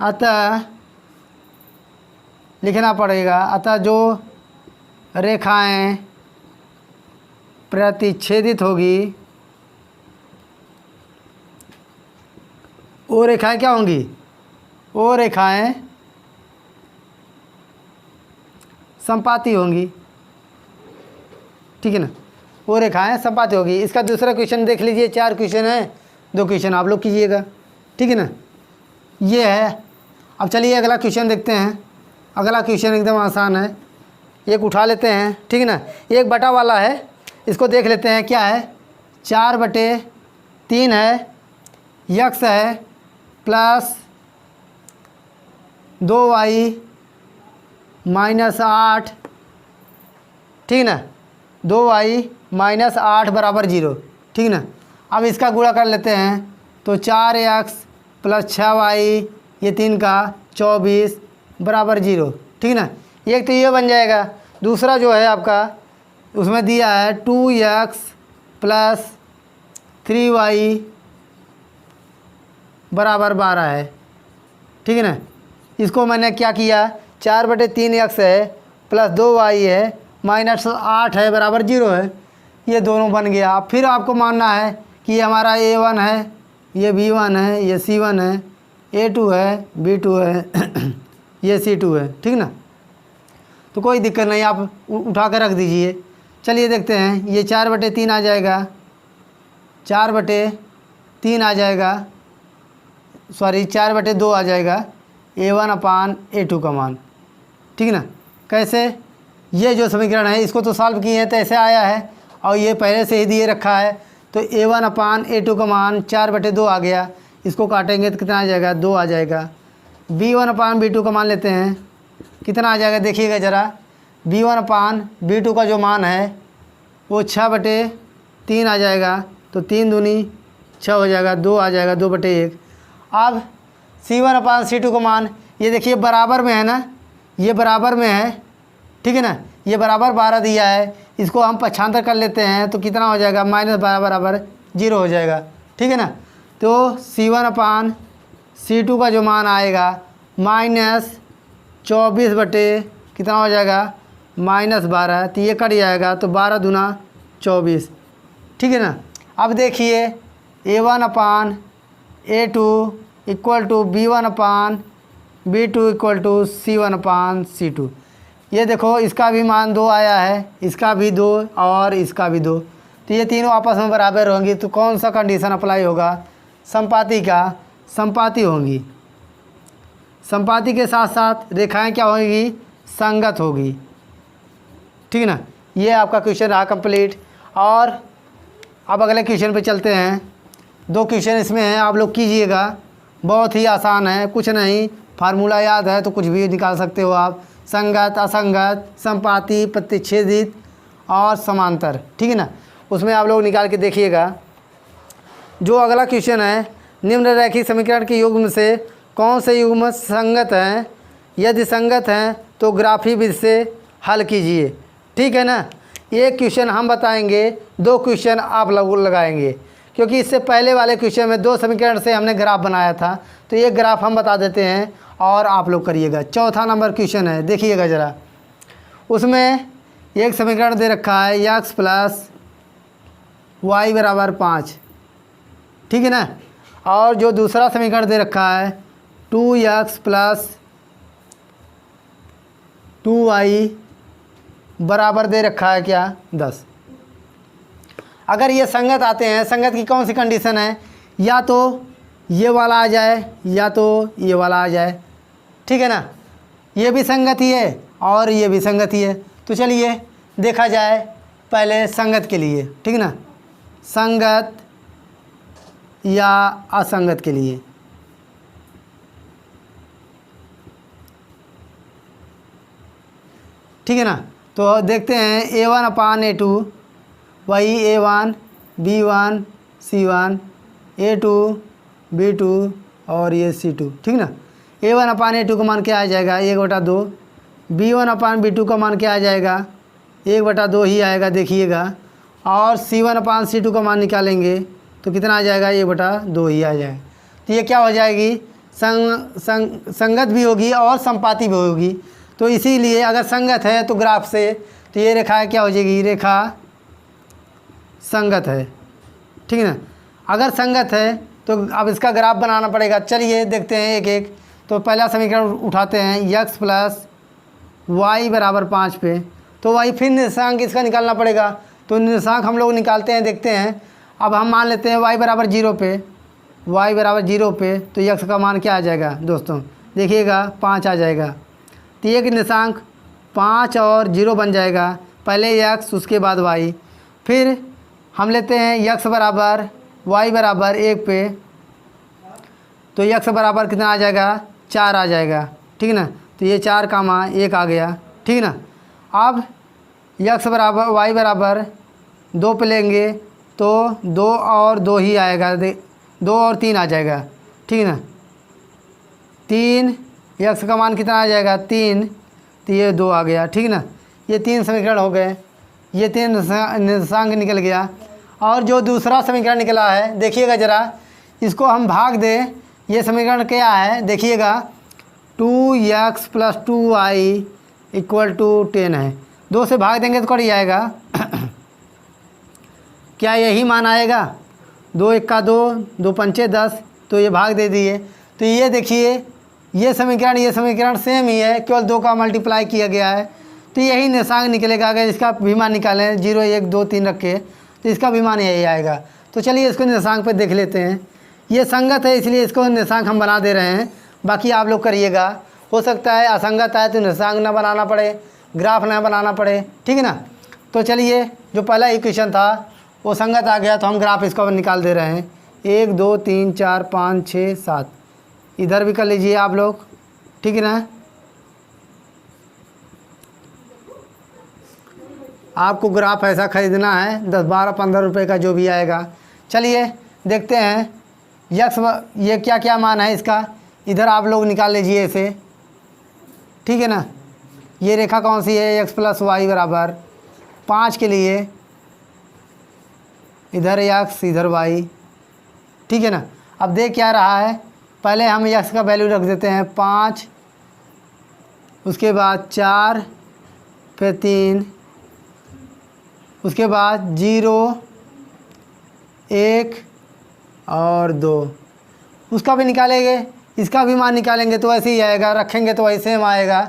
अतः लिखना पड़ेगा, अतः जो रेखाएं प्रतिच्छेदित होगी वो रेखाएं क्या होंगी, वो रेखाएं संपाती होंगी, ठीक है ना। वो रेखाएं संपाती होगी। इसका दूसरा क्वेश्चन देख लीजिए, 4 क्वेश्चन है, 2 क्वेश्चन आप लोग कीजिएगा, ठीक है ना। ये है। अब चलिए अगला क्वेश्चन देखते हैं। अगला क्वेश्चन एकदम आसान है, एक उठा लेते हैं, ठीक है ना। 1 बटा वाला है, इसको देख लेते हैं क्या है। 4/3 है, x है प्लस 2y -8, ठीक है ना। 2y -8 बराबर 0, ठीक है ना। अब इसका गुणा कर लेते हैं तो 4x प्लस 6y ये 3 का 24 बराबर 0, ठीक है ना। एक तो ये बन जाएगा। दूसरा जो है आपका उसमें दिया है 2x प्लस 3y बराबर 12 है, ठीक है ना। इसको मैंने क्या किया, 4/3x है प्लस 2y है -8 है बराबर 0 है, ये दोनों बन गया। फिर आपको मानना है कि ये हमारा A1 है, ये B1 है, ये C1 है, A2 है, B2 है ये C2 है, ठीक ना। तो कोई दिक्कत नहीं, आप उठा कर रख दीजिए। चलिए देखते हैं। ये 4/3 आ जाएगा, 4/3 आ जाएगा, सॉरी 4/2 आ जाएगा A1 अपान A2 का मान, ठीक है ना। कैसे, ये जो समीकरण है इसको तो सॉल्व किए हैं तो ऐसे आया है, और ये पहले से ही दिए रखा है। तो A1 अपान A2 का मान 4/2 आ गया। इसको काटेंगे तो कितना आ जाएगा 2 आ जाएगा। B1 अपान B2 का मान लेते हैं, कितना आ जाएगा देखिएगा ज़रा। B1 अपान B2 का जो मान है वो 6/3 आ जाएगा, तो 3 दूनी 6 हो जाएगा, 2 आ जाएगा 2/1। अब C1 अपान C2 का मान ये देखिए बराबर में है ना, ये बराबर में है, ठीक है ना। ये बराबर 12 दिया है, इसको हम पक्षांतर कर लेते हैं तो कितना हो जाएगा -12 बराबर 0 हो जाएगा, ठीक है ना। तो C1 अपान C2 का जो मान आएगा -24 कितना हो जाएगा -12, तो ये कट जाएगा, तो 12 दूना 24, ठीक है ना। अब देखिए A1 upon A2 equal to B1 upon B2 equal to C1 upon C2। ये देखो इसका भी मान 2 आया है, इसका भी 2 और इसका भी 2, तो ये तीनों आपस में बराबर होंगी। तो कौन सा कंडीशन अप्लाई होगा, संपाती का। संपाती होंगी। संपाती के साथ साथ रेखाएं क्या होंगी, संगत होगी। ठीक है ना। ये आपका क्वेश्चन रहा कंप्लीट। और अब अगले क्वेश्चन पे चलते हैं। 2 क्वेश्चन इसमें हैं, आप लोग कीजिएगा, बहुत ही आसान है, कुछ नहीं, फार्मूला याद है तो कुछ भी निकाल सकते हो आप। संगत, असंगत, संपाती, प्रतिच्छेदित और समांतर। ठीक है ना। उसमें आप लोग निकाल के देखिएगा। जो अगला क्वेश्चन है, निम्नलिखित समीकरण के युग्म से कौन से युग्म संगत हैं, यदि संगत हैं तो ग्राफी विधि से हल कीजिए। ठीक है ना। एक क्वेश्चन हम बताएंगे, 2 क्वेश्चन आप लोग लगाएंगे, क्योंकि इससे पहले वाले क्वेश्चन में 2 समीकरण से हमने ग्राफ बनाया था, तो ये ग्राफ हम बता देते हैं और आप लोग करिएगा। चौथा नंबर क्वेश्चन है, देखिएगा ज़रा। उसमें एक समीकरण दे रखा है x + y = 5। ठीक है ना। और जो दूसरा समीकरण दे रखा है 2x + 2y बराबर दे रखा है क्या, 10। अगर ये संगत आते हैं, संगत की कौन सी कंडीशन है, या तो ये वाला आ जाए या तो ये वाला आ जाए। ठीक है ना। ये भी संगत ही है और ये भी संगत ही है। तो चलिए देखा जाए पहले संगत के लिए। ठीक है ना। संगत या असंगत के लिए। ठीक है ना। तो देखते हैं A1/A2 वही A1 B1 C1 A2 B2 और ये C2। ठीक ना। A1/A2 का मान क्या आ जाएगा, 1/2। B1/B2 का मान क्या आ जाएगा, 1/2 ही आएगा, देखिएगा। और C1/C2 का मान निकालेंगे तो कितना आ जाएगा, 1/2 ही आ जाएगा। तो ये क्या हो जाएगी, संगत भी होगी और संपाती भी होगी। तो इसीलिए अगर संगत है तो ग्राफ से, तो ये रेखा क्या हो जाएगी, रेखा संगत है। ठीक है ना। अगर संगत है तो अब इसका ग्राफ बनाना पड़ेगा। चलिए देखते हैं एक एक। तो पहला समीकरण उठाते हैं, x + y = 5 पे। तो वही फिर निर्देशांक इसका निकालना पड़ेगा। तो निर्देशांक हम लोग निकालते हैं, देखते हैं। अब हम मान लेते हैं y = 0 पे, y = 0 पे, तो x का मान क्या आ जाएगा दोस्तों, देखिएगा 5 आ जाएगा। तो एक निर्देशांक 5 और 0 बन जाएगा, पहले x उसके बाद y। फिर हम लेते हैं x = y = 1 पे, तो x बराबर कितना आ जाएगा, 4 आ जाएगा। ठीक है ना। तो ये 4 का मान 1 आ गया। ठीक है ना। अब x = y = 2 पे लेंगे तो 2 और 2 ही आएगा, 2 और 3 आ जाएगा। ठीक है ना। 3 x का मान कितना आ जाएगा, 3, तो ये 2 आ गया। ठीक है ना। ये 3 समीकरण हो गए, ये 3 निर्देशांक निकल गया। और जो दूसरा समीकरण निकला है, देखिएगा ज़रा, इसको हम भाग दें। ये समीकरण क्या है, देखिएगा 2x + 2y = 10 है। 2 से भाग देंगे तो कट जाएगा। क्या यही मान आएगा, 2 × 1 = 2, 2 × 5 = 10, तो ये भाग दे दिए। तो ये देखिए, ये समीकरण सेम ही है, केवल 2 का मल्टीप्लाई किया गया है। तो यही निर्देशांक निकलेगा। अगर इसका भी मान निकालें, 0 1 2 3 रखे, तो इसका भी मान यही आएगा। तो चलिए इसको निर्देशांक पे देख लेते हैं। ये संगत है इसलिए इसको निर्देशांक हम बना दे रहे हैं, बाकी आप लोग करिएगा। हो सकता है असंगत आए तो निर्देशांक ना बनाना पड़े, ग्राफ ना बनाना पड़े। ठीक है ना। तो चलिए जो पहला इक्वेशन था वो संगत आ गया, तो हम ग्राफ इसका निकाल दे रहे हैं। 1 2 3 4 5 6 7, इधर भी कर लीजिए आप लोग। ठीक है ना। आपको ग्राफ ऐसा ख़रीदना है 10 12 15 रुपए का जो भी आएगा। चलिए देखते हैं यक्स ये क्या क्या मान है इसका, इधर आप लोग निकाल लीजिए इसे। ठीक है ना। ये रेखा कौन सी है, x + y = 5 के लिए, इधर x इधर y। ठीक है ना। अब देख क्या रहा है, पहले हम x का वैल्यू रख देते हैं 5, उसके बाद 4, फिर 3, उसके बाद 0 1 और 2, उसका भी निकालेंगे, इसका भी मान निकालेंगे तो ऐसे ही आएगा, रखेंगे तो वही सेम आएगा।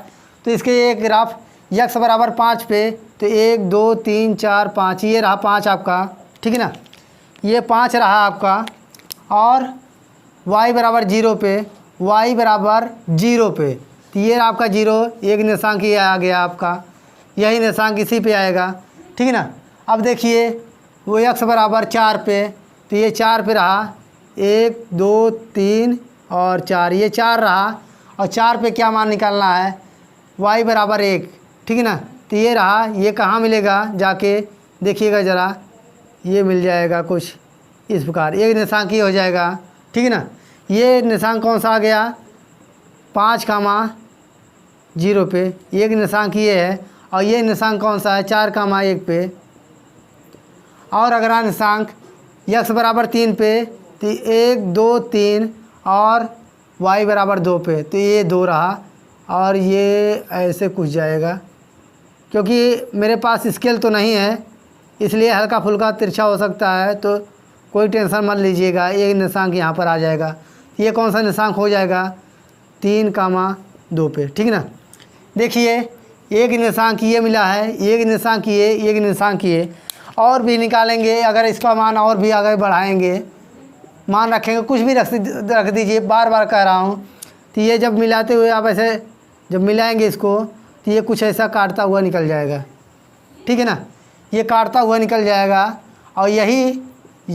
तो इसके एक ग्राफ x = 5 पे, तो 1 2 3 4 5, ये रहा 5 आपका। ठीक है ना। ये 5 रहा आपका। और y बराबर 0 पे, y बराबर 0 पे, तो ये आपका 0, एक निर्देशांक ये आ गया आपका, यही निर्देशांक इसी पे आएगा, ठीक है ना। अब देखिए वो x बराबर 4 पे, तो ये 4 पे रहा, 1 2 3 और 4, ये 4 रहा, और 4 पे क्या मान निकालना है, y बराबर 1, ठीक है ना। तो ये रहा, ये कहाँ मिलेगा जाके देखिएगा ज़रा, ये मिल जाएगा कुछ इस प्रकार, एक निर्देशांक ये हो जाएगा, ठीक है ना। ये निर्देशांक कौन सा आ गया, 5,0 पे, एक निर्देशांक ये है, और ये निर्देशांक कौन सा है, 4,1 पे। और अगला निर्देशांक x बराबर 3 पे, तो 1 2 3 और y बराबर 2 पे, तो ये 2 रहा, और ये ऐसे कुछ जाएगा, क्योंकि मेरे पास स्केल तो नहीं है इसलिए हल्का फुल्का तिरछा हो सकता है, तो कोई टेंशन मत लीजिएगा, एक निर्देशांक यहाँ पर आ जाएगा। ये कौन सा निर्देशांक हो जाएगा, 3,2 पे, ठीक है ना। देखिए एक निर्देशांक ये मिला है, एक निर्देशांक ये, एक निर्देशांक ये, और भी निकालेंगे, अगर इसका मान और भी आगे बढ़ाएंगे, मान रखेंगे, कुछ भी रख दीजिए, बार बार कह रहा हूँ। तो ये जब मिलाते हुए आप ऐसे जब मिलाएंगे इसको, तो ये कुछ ऐसा काटता हुआ निकल जाएगा, ठीक है ना, ये काटता हुआ निकल जाएगा, और यही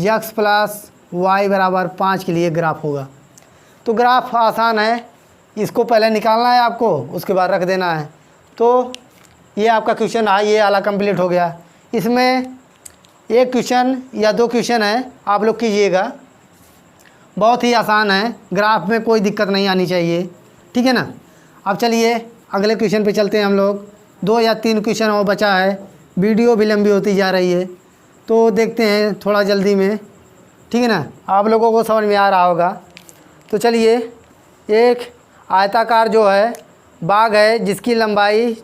x प्लस वाई बराबर 5 के लिए ग्राफ होगा। तो ग्राफ आसान है, इसको पहले निकालना है आपको, उसके बाद रख देना है। तो ये आपका क्वेश्चन है, ये वाला कंप्लीट हो गया। इसमें एक क्वेश्चन या 2 क्वेश्चन है, आप लोग कीजिएगा, बहुत ही आसान है, ग्राफ में कोई दिक्कत नहीं आनी चाहिए, ठीक है ना। अब चलिए अगले क्वेश्चन पे चलते हैं हम लोग, 2 या 3 क्वेश्चन और बचा है, वीडियो भी लंबी होती जा रही है, तो देखते हैं थोड़ा जल्दी में, ठीक है ना, आप लोगों को समझ में आ रहा होगा। तो चलिए, एक आयताकार जो है बाग है जिसकी लंबाई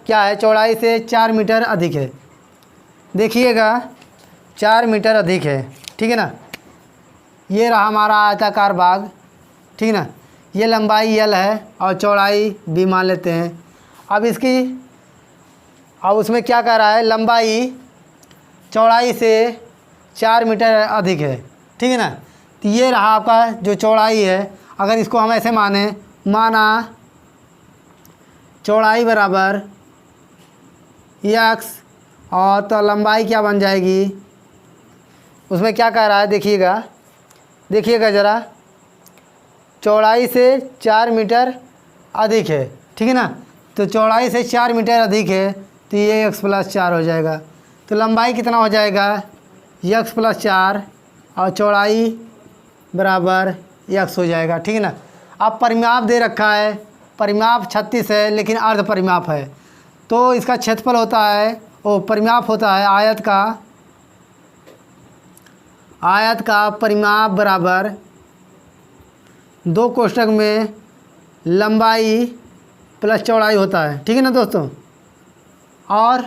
क्या है, चौड़ाई से 4 मीटर अधिक है, देखिएगा 4 मीटर अधिक है, ठीक है ना। ये रहा हमारा आयताकार बाग, ठीक है ना, ये लंबाई L है और चौड़ाई B मान लेते हैं। अब उसमें क्या कह रहा है, लंबाई चौड़ाई से 4 मीटर अधिक है, ठीक है ना। तो ये रहा आपका जो चौड़ाई है, अगर इसको हम ऐसे माना चौड़ाई बराबर x, और तो लंबाई क्या बन जाएगी, उसमें क्या कह रहा है देखिएगा ज़रा, चौड़ाई से 4 मीटर अधिक है, ठीक है ना। तो चौड़ाई से 4 मीटर अधिक है, तो ये x प्लस 4 हो जाएगा। तो लंबाई कितना हो जाएगा, x प्लस 4 और चौड़ाई बराबर x हो जाएगा, ठीक है ना। अब परिमाप दे रखा है, परिमाप 36 है लेकिन अर्ध परिमाप है, तो इसका क्षेत्रफल होता है, परिमाप होता है आयत का परिमाप बराबर 2 कोष्ठक में लंबाई प्लस चौड़ाई होता है, ठीक है ना दोस्तों। और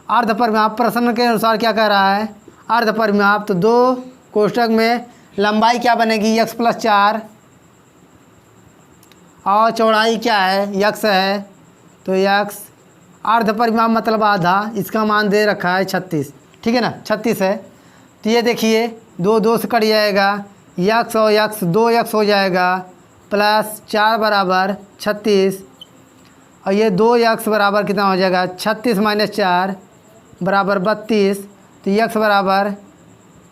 अर्ध परिमाप प्रश्न के अनुसार क्या कह रहा है, अर्ध परिमाप, तो 2 कोष्ठक में लंबाई क्या बनेगी, x प्लस 4 और चौड़ाई क्या है, x है, तो x अर्ध परिमाप मतलब आधा, इसका मान दे रखा है 36, ठीक है ना, 36 है। तो ये देखिए 2 से कट जाएगा, x और x 2x हो जाएगा, प्लस 4 बराबर 36, और ये 2x बराबर कितना हो जाएगा, 36 माइनस 4 बराबर 32, तो x बराबर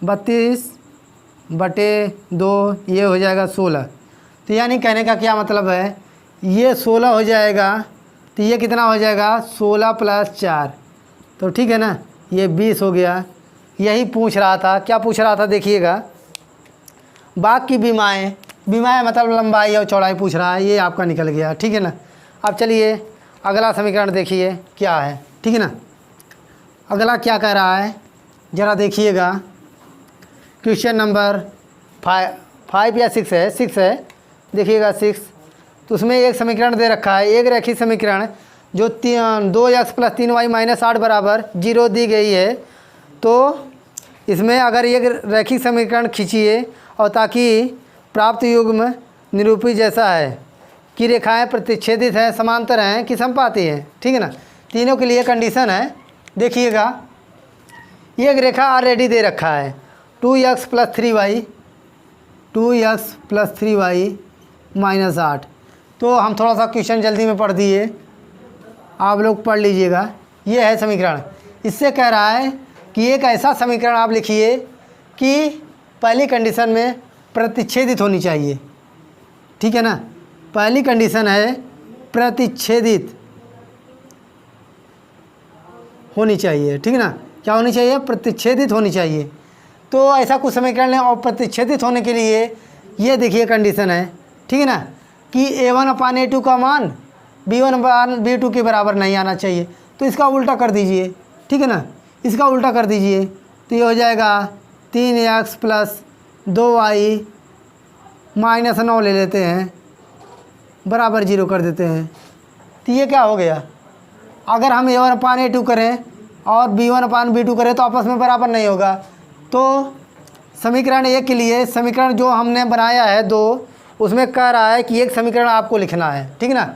32/2, ये हो जाएगा 16। तो यानी कहने का क्या मतलब है, ये 16 हो जाएगा, तो ये कितना हो जाएगा, 16 प्लस 4, तो ठीक है ना, ये 20 हो गया। यही पूछ रहा था, क्या पूछ रहा था देखिएगा, बाग की बीमाएँ मतलब लंबाई और चौड़ाई पूछ रहा है, ये आपका निकल गया, ठीक है ना। अब चलिए अगला समीकरण देखिए क्या है, ठीक है ना। अगला क्या कह रहा है ज़रा देखिएगा, क्वेश्चन नंबर 5 या 6 है, देखिएगा 6। तो उसमें एक समीकरण दे रखा है, एक रैखिक समीकरण जो 2x प्लस 3y माइनस 8 बराबर 0 दी गई है। तो इसमें अगर एक रैखिक समीकरण खींचिए और ताकि प्राप्त युग्म निरूपी जैसा है कि रेखाएं प्रतिच्छेदित हैं, समांतर हैं कि समपाती हैं, ठीक है ना। तीनों के लिए कंडीशन है, देखिएगा एक रेखा ऑलरेडी दे रखा है 2x plus 3y, 2x plus 3y minus 8। तो हम थोड़ा सा क्वेश्चन जल्दी में पढ़ दिए, आप लोग पढ़ लीजिएगा। ये है समीकरण। इससे कह रहा है कि एक ऐसा समीकरण आप लिखिए कि पहली कंडीशन में प्रतिच्छेदित होनी चाहिए, ठीक है ना। पहली कंडीशन है प्रतिच्छेदित होनी चाहिए, ठीक है ना। क्या होनी चाहिए? प्रतिच्छेदित होनी चाहिए। तो ऐसा कुछ समीकरण है और प्रतिच्छेदित होने के लिए ये देखिए कंडीशन है, ठीक है ना, कि a1/a2 का मान b1/b2 के बराबर नहीं आना चाहिए। तो इसका उल्टा कर दीजिए, ठीक है ना, इसका उल्टा कर दीजिए। तो ये हो जाएगा 3x प्लस 2y माइनस 9 ले लेते हैं, बराबर 0 कर देते हैं। तो ये क्या हो गया? अगर हम a1/a2 करें और b1/b2 करें तो आपस में बराबर नहीं होगा। तो समीकरण एक के लिए समीकरण जो हमने बनाया है 2, उसमें कह रहा है कि एक समीकरण आपको लिखना है, ठीक है ना।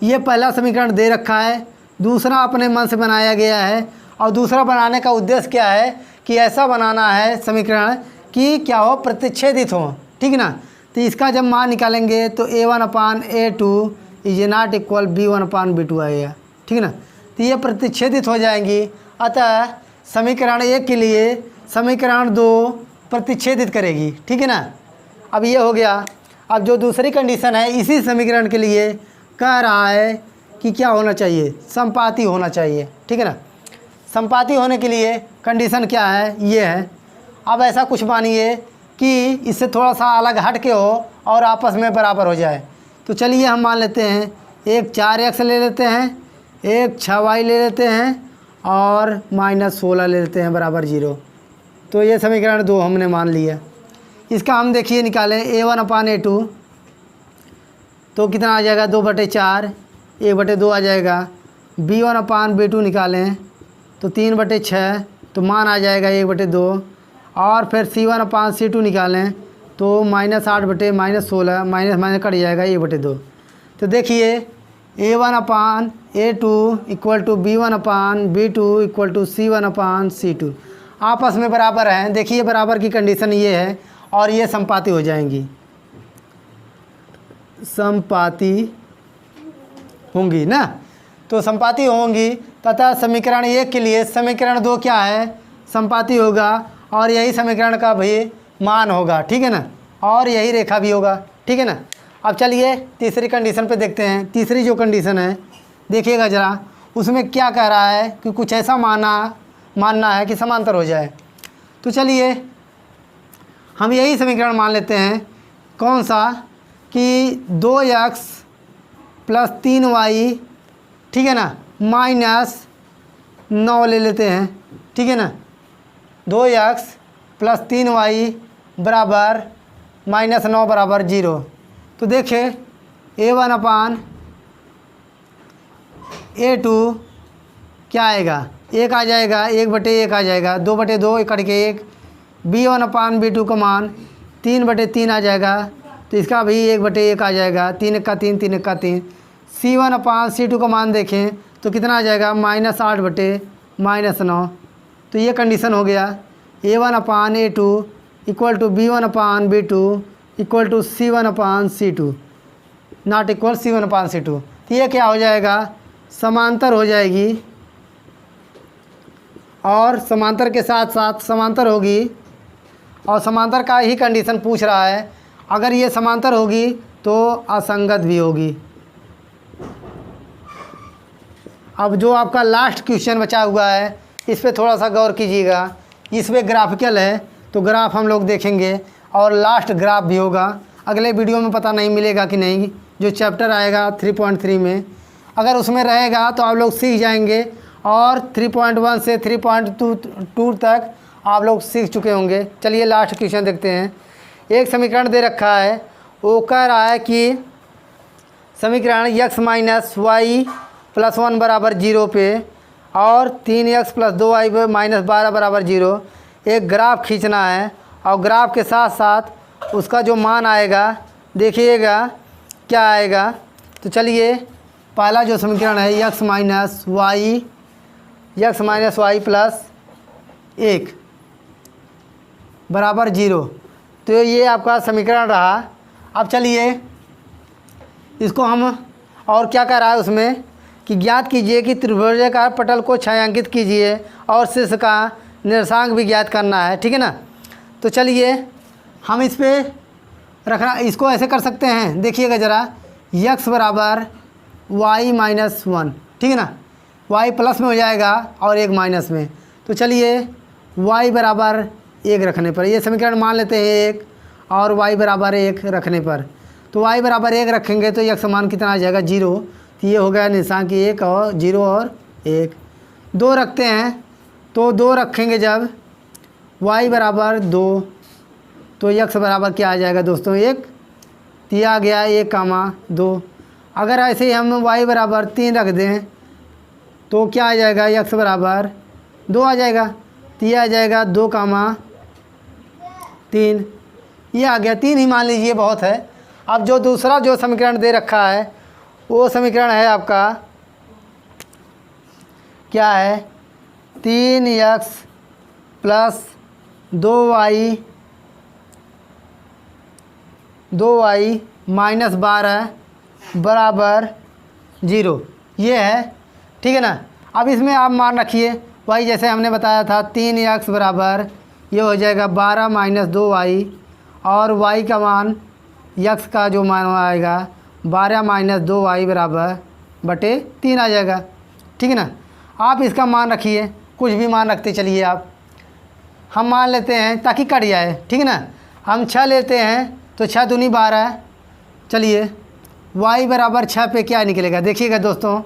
ये पहला समीकरण दे रखा है, दूसरा अपने मन से बनाया गया है। और दूसरा बनाने का उद्देश्य क्या है कि ऐसा बनाना है समीकरण कि क्या हो? प्रतिच्छेदित हो, ठीक है ना। तो इसका जब मान निकालेंगे तो a1/a2 is not equal b1/b2 आएगा, ठीक है ना। तो ये प्रतिच्छेदित हो जाएंगी। अतः समीकरण एक के लिए समीकरण 2 प्रतिच्छेदित करेगी, ठीक है ना। अब ये हो गया। अब जो दूसरी कंडीशन है इसी समीकरण के लिए कह रहा है कि क्या होना चाहिए? समपाती होना चाहिए, ठीक है ना। समपाती होने के लिए कंडीशन क्या है? ये है। अब ऐसा कुछ मानिए कि इससे थोड़ा सा अलग हट के हो और आपस में बराबर हो जाए। तो चलिए हम मान लेते हैं एक 4x ले लेते हैं, एक 6y ले लेते हैं और माइनस 16 ले लेते हैं, बराबर 0। तो ये समीकरण 2 हमने मान लिया। इसका हम देखिए निकालें a1/a2 तो कितना आ जाएगा? 2/4, 1/2 आ जाएगा। b1/b2 निकालें तो 3/6, तो मान आ जाएगा 1/2। और फिर c1/c2 निकालें तो -8/-16 माइनस माइनस कट जाएगा 1/2। तो देखिए a1/a2 equal to b1/b2 equal to c1/c2 आपस में बराबर हैं। देखिए बराबर की कंडीशन ये है और ये समपाती हो जाएंगी, समपाती होंगी ना। तो समपाती होंगी तथा समीकरण एक के लिए समीकरण 2 क्या है? समपाती होगा और यही समीकरण का भी मान होगा, ठीक है ना। और यही रेखा भी होगा, ठीक है ना। अब चलिए तीसरी कंडीशन पे देखते हैं। तीसरी जो कंडीशन है देखिएगा ज़रा, उसमें क्या कह रहा है कि कुछ ऐसा मानना है कि समांतर हो जाए। तो चलिए हम यही समीकरण मान लेते हैं। कौन सा? कि 2x प्लस 3y, ठीक है ना, माइनस 9 ले लेते हैं, ठीक है ना। 2x प्लस 3y बराबर माइनस 9 बराबर 0। तो देखिए a1/a2 क्या आएगा? 1 आ जाएगा, 1/1 आ जाएगा, 2/2 इकट्ठ के 1। b1/b2 का मान 3/3 आ जाएगा, तो इसका भी 1/1 आ जाएगा, 3 का 3, 3 का 3। c1/c2 का मान देखें तो कितना आ जाएगा? -8/-9। तो ये कंडीशन हो गया। a1/a2 equal to b1/b2 equal to c1/c2 not equal c1/c2। तो ये क्या हो जाएगा? समांतर हो जाएगी और समांतर के साथ साथ समांतर होगी और समांतर का ही कंडीशन पूछ रहा है। अगर ये समांतर होगी तो असंगत भी होगी। अब जो आपका लास्ट क्वेश्चन बचा हुआ है इस पे थोड़ा सा गौर कीजिएगा। इस पे ग्राफिकल है तो ग्राफ हम लोग देखेंगे और लास्ट ग्राफ भी होगा। अगले वीडियो में पता नहीं मिलेगा कि नहीं, जो चैप्टर आएगा 3.3 में अगर उसमें रहेगा तो आप लोग सीख जाएंगे और 3.1 से 3.2 तक आप लोग सीख चुके होंगे। चलिए लास्ट क्वेश्चन देखते हैं। एक समीकरण दे रखा है, वो कह रहा है कि समीकरण x माइनस वाई प्लस 1 बराबर 0 पे और 3x प्लस 2y माइनस 12 बराबर 0 एक ग्राफ खींचना है और ग्राफ के साथ साथ उसका जो मान आएगा देखिएगा क्या आएगा। तो चलिए पहला जो समीकरण है x माइनस वाई प्लस 1 बराबर 0। तो ये आपका समीकरण रहा। अब चलिए इसको हम और क्या कह रहा है उसमें कि ज्ञात कीजिए कि त्रिभुजाकार पटल को छायांकित कीजिए और शीर्ष का निर्देशांक भी ज्ञात करना है, ठीक है ना। तो चलिए हम इस पे रखना, इसको ऐसे कर सकते हैं, देखिएगा ज़रा, x बराबर y माइनस 1, ठीक है ना। y प्लस में हो जाएगा और एक माइनस में। तो चलिए y बराबर 1 रखने पर, ये समीकरण मान लेते हैं 1, और y बराबर 1 रखने पर, तो y बराबर 1 रखेंगे तो x मान कितना आ जाएगा 0। तो ये हो गया निर्देशांक 1 और 0 और 1। 2 रखते हैं, तो 2 रखेंगे जब y बराबर 2, तो x बराबर क्या आ जाएगा दोस्तों 1, तो आ गया 1, 2। अगर ऐसे ही हम y बराबर 3 रख दें तो क्या आ जाएगा, x बराबर 2 आ जाएगा, तो ये आ जाएगा 2, 3। ये आ गया, 3 ही मान लीजिए बहुत है। अब जो दूसरा जो समीकरण दे रखा है वो समीकरण है आपका क्या है, 3x प्लस 2y माइनस 12 बराबर 0, ये है, ठीक है ना। अब इसमें आप मान रखिए y जैसे हमने बताया था 3x बराबर ये हो जाएगा 12 माइनस 2y, और y का मान x का जो मान आएगा 12 माइनस 2y बराबर बटे 3 आ जाएगा, ठीक है ना। आप इसका मान रखिए, कुछ भी मान रखते चलिए आप, हम मान लेते हैं ताकि कट जाए, ठीक है ना। हम 6 लेते हैं तो 6 दूनी 12, चलिए y बराबर 6 पे क्या निकलेगा देखिएगा दोस्तों,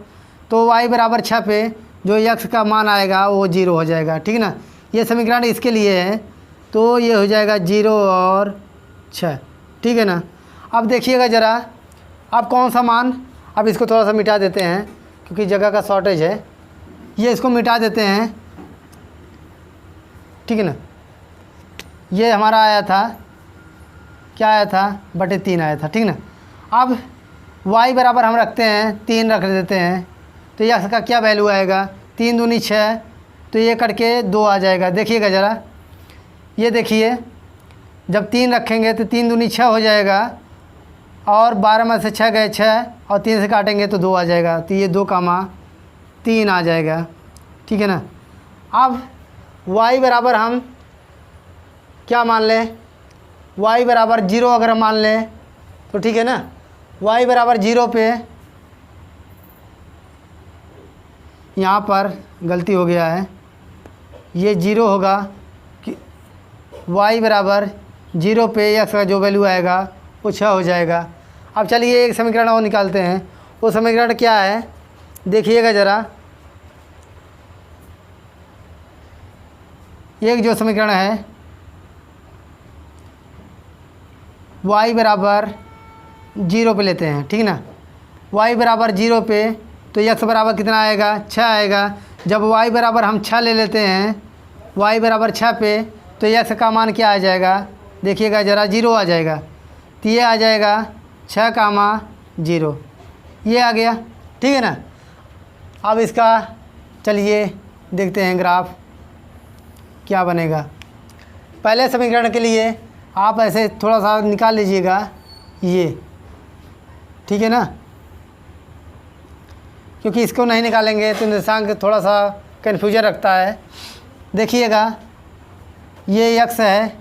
तो y बराबर 6 पे जो x का मान आएगा वो 0 हो जाएगा, ठीक है ना। ये समीकरण इसके लिए है, तो ये हो जाएगा 0 और 6, ठीक है ना। अब देखिएगा ज़रा, अब कौन सा मान, अब इसको थोड़ा सा मिटा देते हैं क्योंकि जगह का शॉर्टेज है, ये इसको मिटा देते हैं, ठीक है ना। ये हमारा आया था, क्या आया था, बटे 3 आया था, ठीक है ना। अब y बराबर हम रखते हैं 3 रख देते हैं, तो x का क्या वैल्यू आएगा, 3 दूनी 6, तो ये करके 2 आ जाएगा। देखिएगा ज़रा, ये देखिए जब 3 रखेंगे तो 3 दूनी 6 हो जाएगा, और 12 में से 6 गए 6, और 3 से काटेंगे तो 2 आ जाएगा, तो ये 2, 3 आ जाएगा, ठीक है ना। अब y बराबर हम क्या मान लें, y बराबर 0 अगर हम मान लें तो ठीक है ना। y बराबर 0 पे यहाँ पर गलती हो गया है, ये 0 होगा कि y बराबर 0 पे x का जो वैल्यू आएगा वो 6 हो जाएगा। अब चलिए एक समीकरण और निकालते हैं, वो समीकरण क्या है देखिएगा ज़रा, एक जो समीकरण है y बराबर 0 पे लेते हैं, ठीक है ना। y बराबर 0 पे तो x बराबर कितना आएगा, 6 आएगा। जब y बराबर हम 6 ले लेते हैं, y बराबर 6 पे, तो x का मान क्या आ जाएगा देखिएगा ज़रा, 0 आ जाएगा, तो ये आ जाएगा 6, 0, ये आ गया, ठीक है ना। अब इसका चलिए देखते हैं ग्राफ क्या बनेगा। पहले समीकरण के लिए आप ऐसे थोड़ा सा निकाल लीजिएगा ये, ठीक है ना, क्योंकि इसको नहीं निकालेंगे तो निर्देशांक थोड़ा सा कन्फ्यूजन रखता है। देखिएगा ये x है,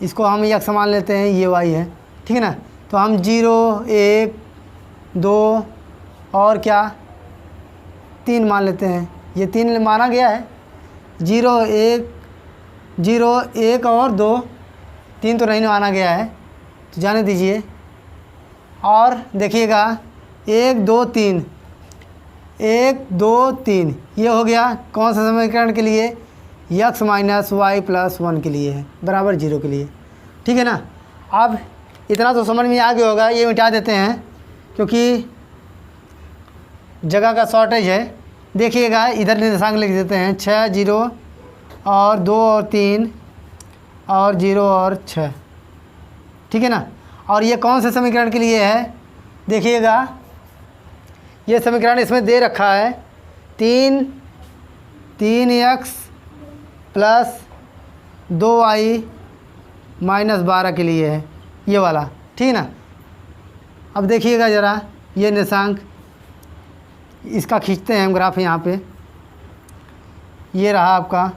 इसको हम x मान लेते हैं, ये y है, ठीक है ना। तो हम 0, 1, 2 और क्या 3 मान लेते हैं, ये 3 माना गया है, 0, 1 और 2, 3 तो नहीं माना गया है, तो जाने दीजिए। और देखिएगा 1, 2, 3, 1, 2, 3, ये हो गया कौन सा समीकरण के लिए, x माइनस वाई प्लस 1 के लिए है, बराबर 0 के लिए, ठीक है ना। अब इतना तो समझ में आ गया होगा, ये मिटा देते हैं क्योंकि जगह का शॉर्टेज है। देखिएगा इधर निर्देशांक लिख देते हैं, 6, 0 और 2 और 3 और 0 और 6, ठीक है ना। और ये कौन से समीकरण के लिए है देखिएगा, ये समीकरण इसमें दे रखा है 3x प्लस 2y -12 के लिए है, ये वाला, ठीक है ना। अब देखिएगा ज़रा, ये निर्देशांक इसका खींचते हैं हम ग्राफ यहाँ पे। ये रहा आपका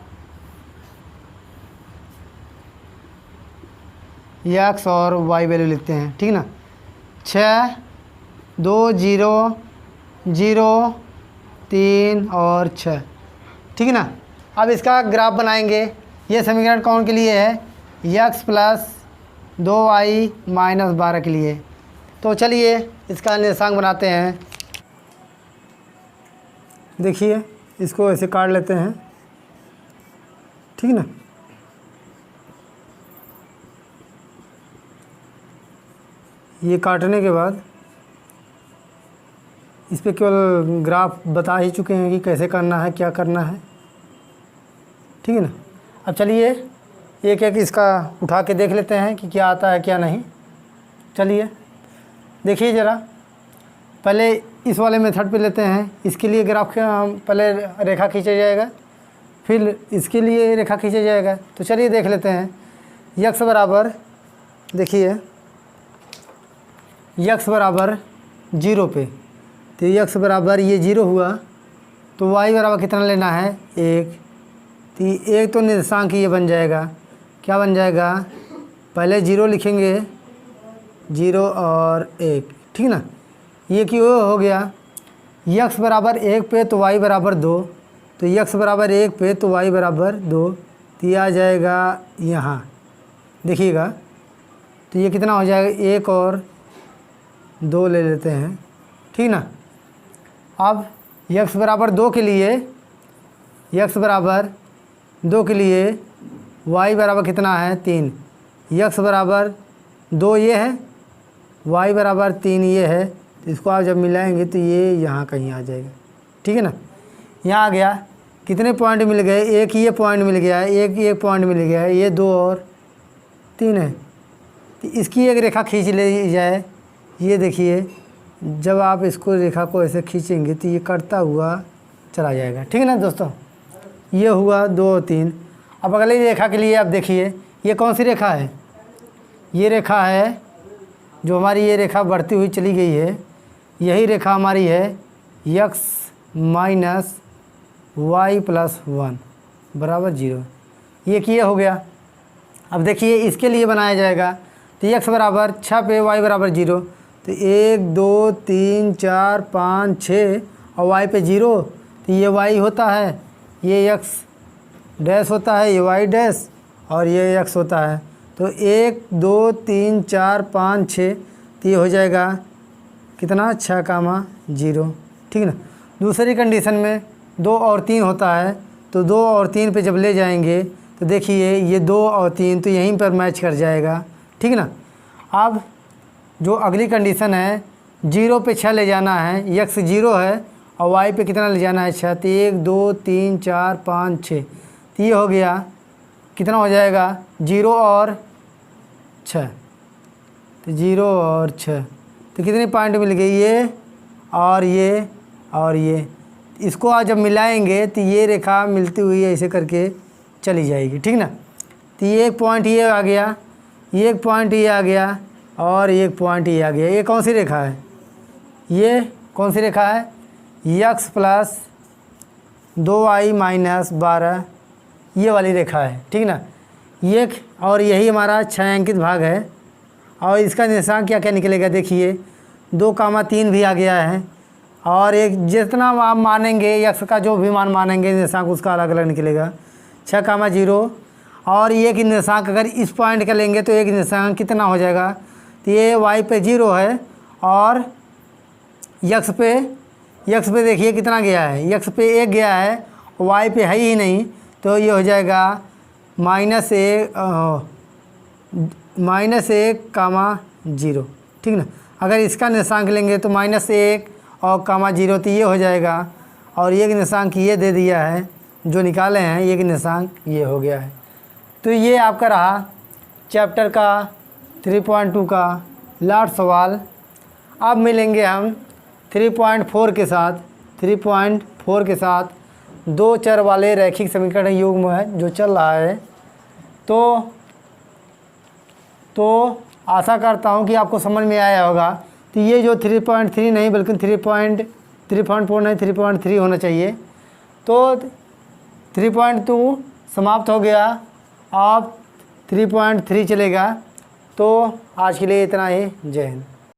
x और y वैल्यू लिखते हैं, ठीक ना। 6 2 0 0 3 और 6, ठीक है ना। अब इसका ग्राफ बनाएंगे। ये समीकरण कौन के लिए है? x प्लस 2y माइनस 12 के लिए। तो चलिए इसका निर्देशांक बनाते हैं। देखिए इसको ऐसे काट लेते हैं, ठीक ना। ये काटने के बाद इस पे केवल ग्राफ बता ही चुके हैं कि कैसे करना है, क्या करना है, ठीक है ना। अब चलिए एक एक इसका उठा के देख लेते हैं कि क्या आता है क्या नहीं। चलिए देखिए ज़रा, पहले इस वाले मेथड पे लेते हैं। इसके लिए ग्राफ के पहले रेखा खींचा जाएगा, फिर इसके लिए रेखा खींचा जाएगा। तो चलिए देख लेते हैं। x बराबर, देखिए x बराबर 0 पे, तो x बराबर ये 0 हुआ, तो y बराबर कितना लेना है? 1। तो 1 तो निर्देशांक ये बन जाएगा, क्या बन जाएगा? पहले 0 लिखेंगे, 0 और 1, ठीक ना। ये क्यों हो गया? x बराबर 1 पे तो y बराबर 2, तो x बराबर 1 पे तो y बराबर 2, तो ये आ जाएगा यहाँ, देखिएगा। तो ये कितना हो जाएगा? 1 और 2 ले लेते हैं, ठीक ना। अब x बराबर 2 के लिए, x बराबर 2 के लिए y बराबर कितना है? 3। x बराबर 2 ये है, y बराबर 3 ये है। तो इसको आप जब मिलाएंगे तो ये यहाँ कहीं आ जाएगा, ठीक है ना। यहाँ आ गया। कितने पॉइंट मिल गए? एक ये पॉइंट मिल गया है, एक पॉइंट मिल गया है, ये 2 और 3 है। तो इसकी एक रेखा खींच ली जाए। ये देखिए, जब आप इसको रेखा को ऐसे खींचेंगे तो ये कटता हुआ चला जाएगा, ठीक है ना दोस्तों। ये हुआ 2 और 3। अब अगली रेखा के लिए आप देखिए, ये कौन सी रेखा है? ये रेखा है जो हमारी, ये रेखा बढ़ती हुई चली गई है, यही रेखा हमारी है x माइनस वाई प्लस 1 बराबर 0। ये किए हो गया। अब देखिए इसके लिए बनाया जाएगा। तो x बराबर 6 पे y बराबर 0, तो 1 2 3 4 5 6 और y पे 0, तो ये y होता है, ये x डैश होता है, ये y डैश और ये x होता है। तो 1 2 3 4 5 6, तो ये हो जाएगा कितना? 6, ठीक है ना। दूसरी कंडीशन में 2 और 3 होता है, तो 2 और 3 पे जब ले जाएंगे तो देखिए ये 2 और 3 तो यहीं पर मैच कर जाएगा, ठीक है ना। अब जो अगली कंडीशन है, 0 पे 6 ले जाना है, x 0 है और y पे कितना ले जाना है? 6। तो 1 2 3 4 5 6, तो ये हो गया, कितना हो जाएगा? 0 और 6, तो 0 और 6, तो कितने पॉइंट मिल गए? ये और ये और ये। इसको आज जब मिलाएंगे तो ये रेखा मिलती हुई ऐसे करके चली जाएगी, ठीक ना। तो ये एक पॉइंट ये आ गया, ये एक पॉइंट ये आ गया और एक पॉइंट ये आ गया। ये कौन सी रेखा है? ये कौन सी रेखा है? x प्लस 2y माइनस 12, ये वाली रेखा है, ठीक ना। ये और यही हमारा छायांकित भाग है। और इसका निर्देशांक क्या क्या निकलेगा? देखिए 2, 3 भी आ गया है, और एक जितना आप मानेंगे x का जो भी मान मानेंगे निर्देशांक उसका अलग अलग निकलेगा। 6, 0 और ये कि निर्देशांक अगर इस पॉइंट का लेंगे तो एक निर्देशांक कितना हो जाएगा? तो ये y पे 0 है और x पे देखिए कितना गया है? x पे 1 गया है, y पे है ही नहीं, तो ये हो जाएगा -1, ठीक ना। अगर इसका निर्देशांक लेंगे तो -1 और -0, तो ये हो जाएगा। और ये निर्देशांक ये दे दिया है जो निकाले हैं, ये निर्देशांक ये हो गया है। तो ये आपका रहा चैप्टर का 3.2 का लास्ट सवाल। अब मिलेंगे हम 3.4 के साथ। 3.4 के साथ 2 चर वाले रैखिक समीकरण युग्म है जो चल रहा है। तो तो आशा करता हूँ कि आपको समझ में आया होगा। तो ये जो 3.3 नहीं बल्कि 3.4 नहीं 3.3 होना चाहिए। तो 3.2 समाप्त हो गया, अब 3.3 चलेगा। तो आज के लिए इतना ही। जय हिंद।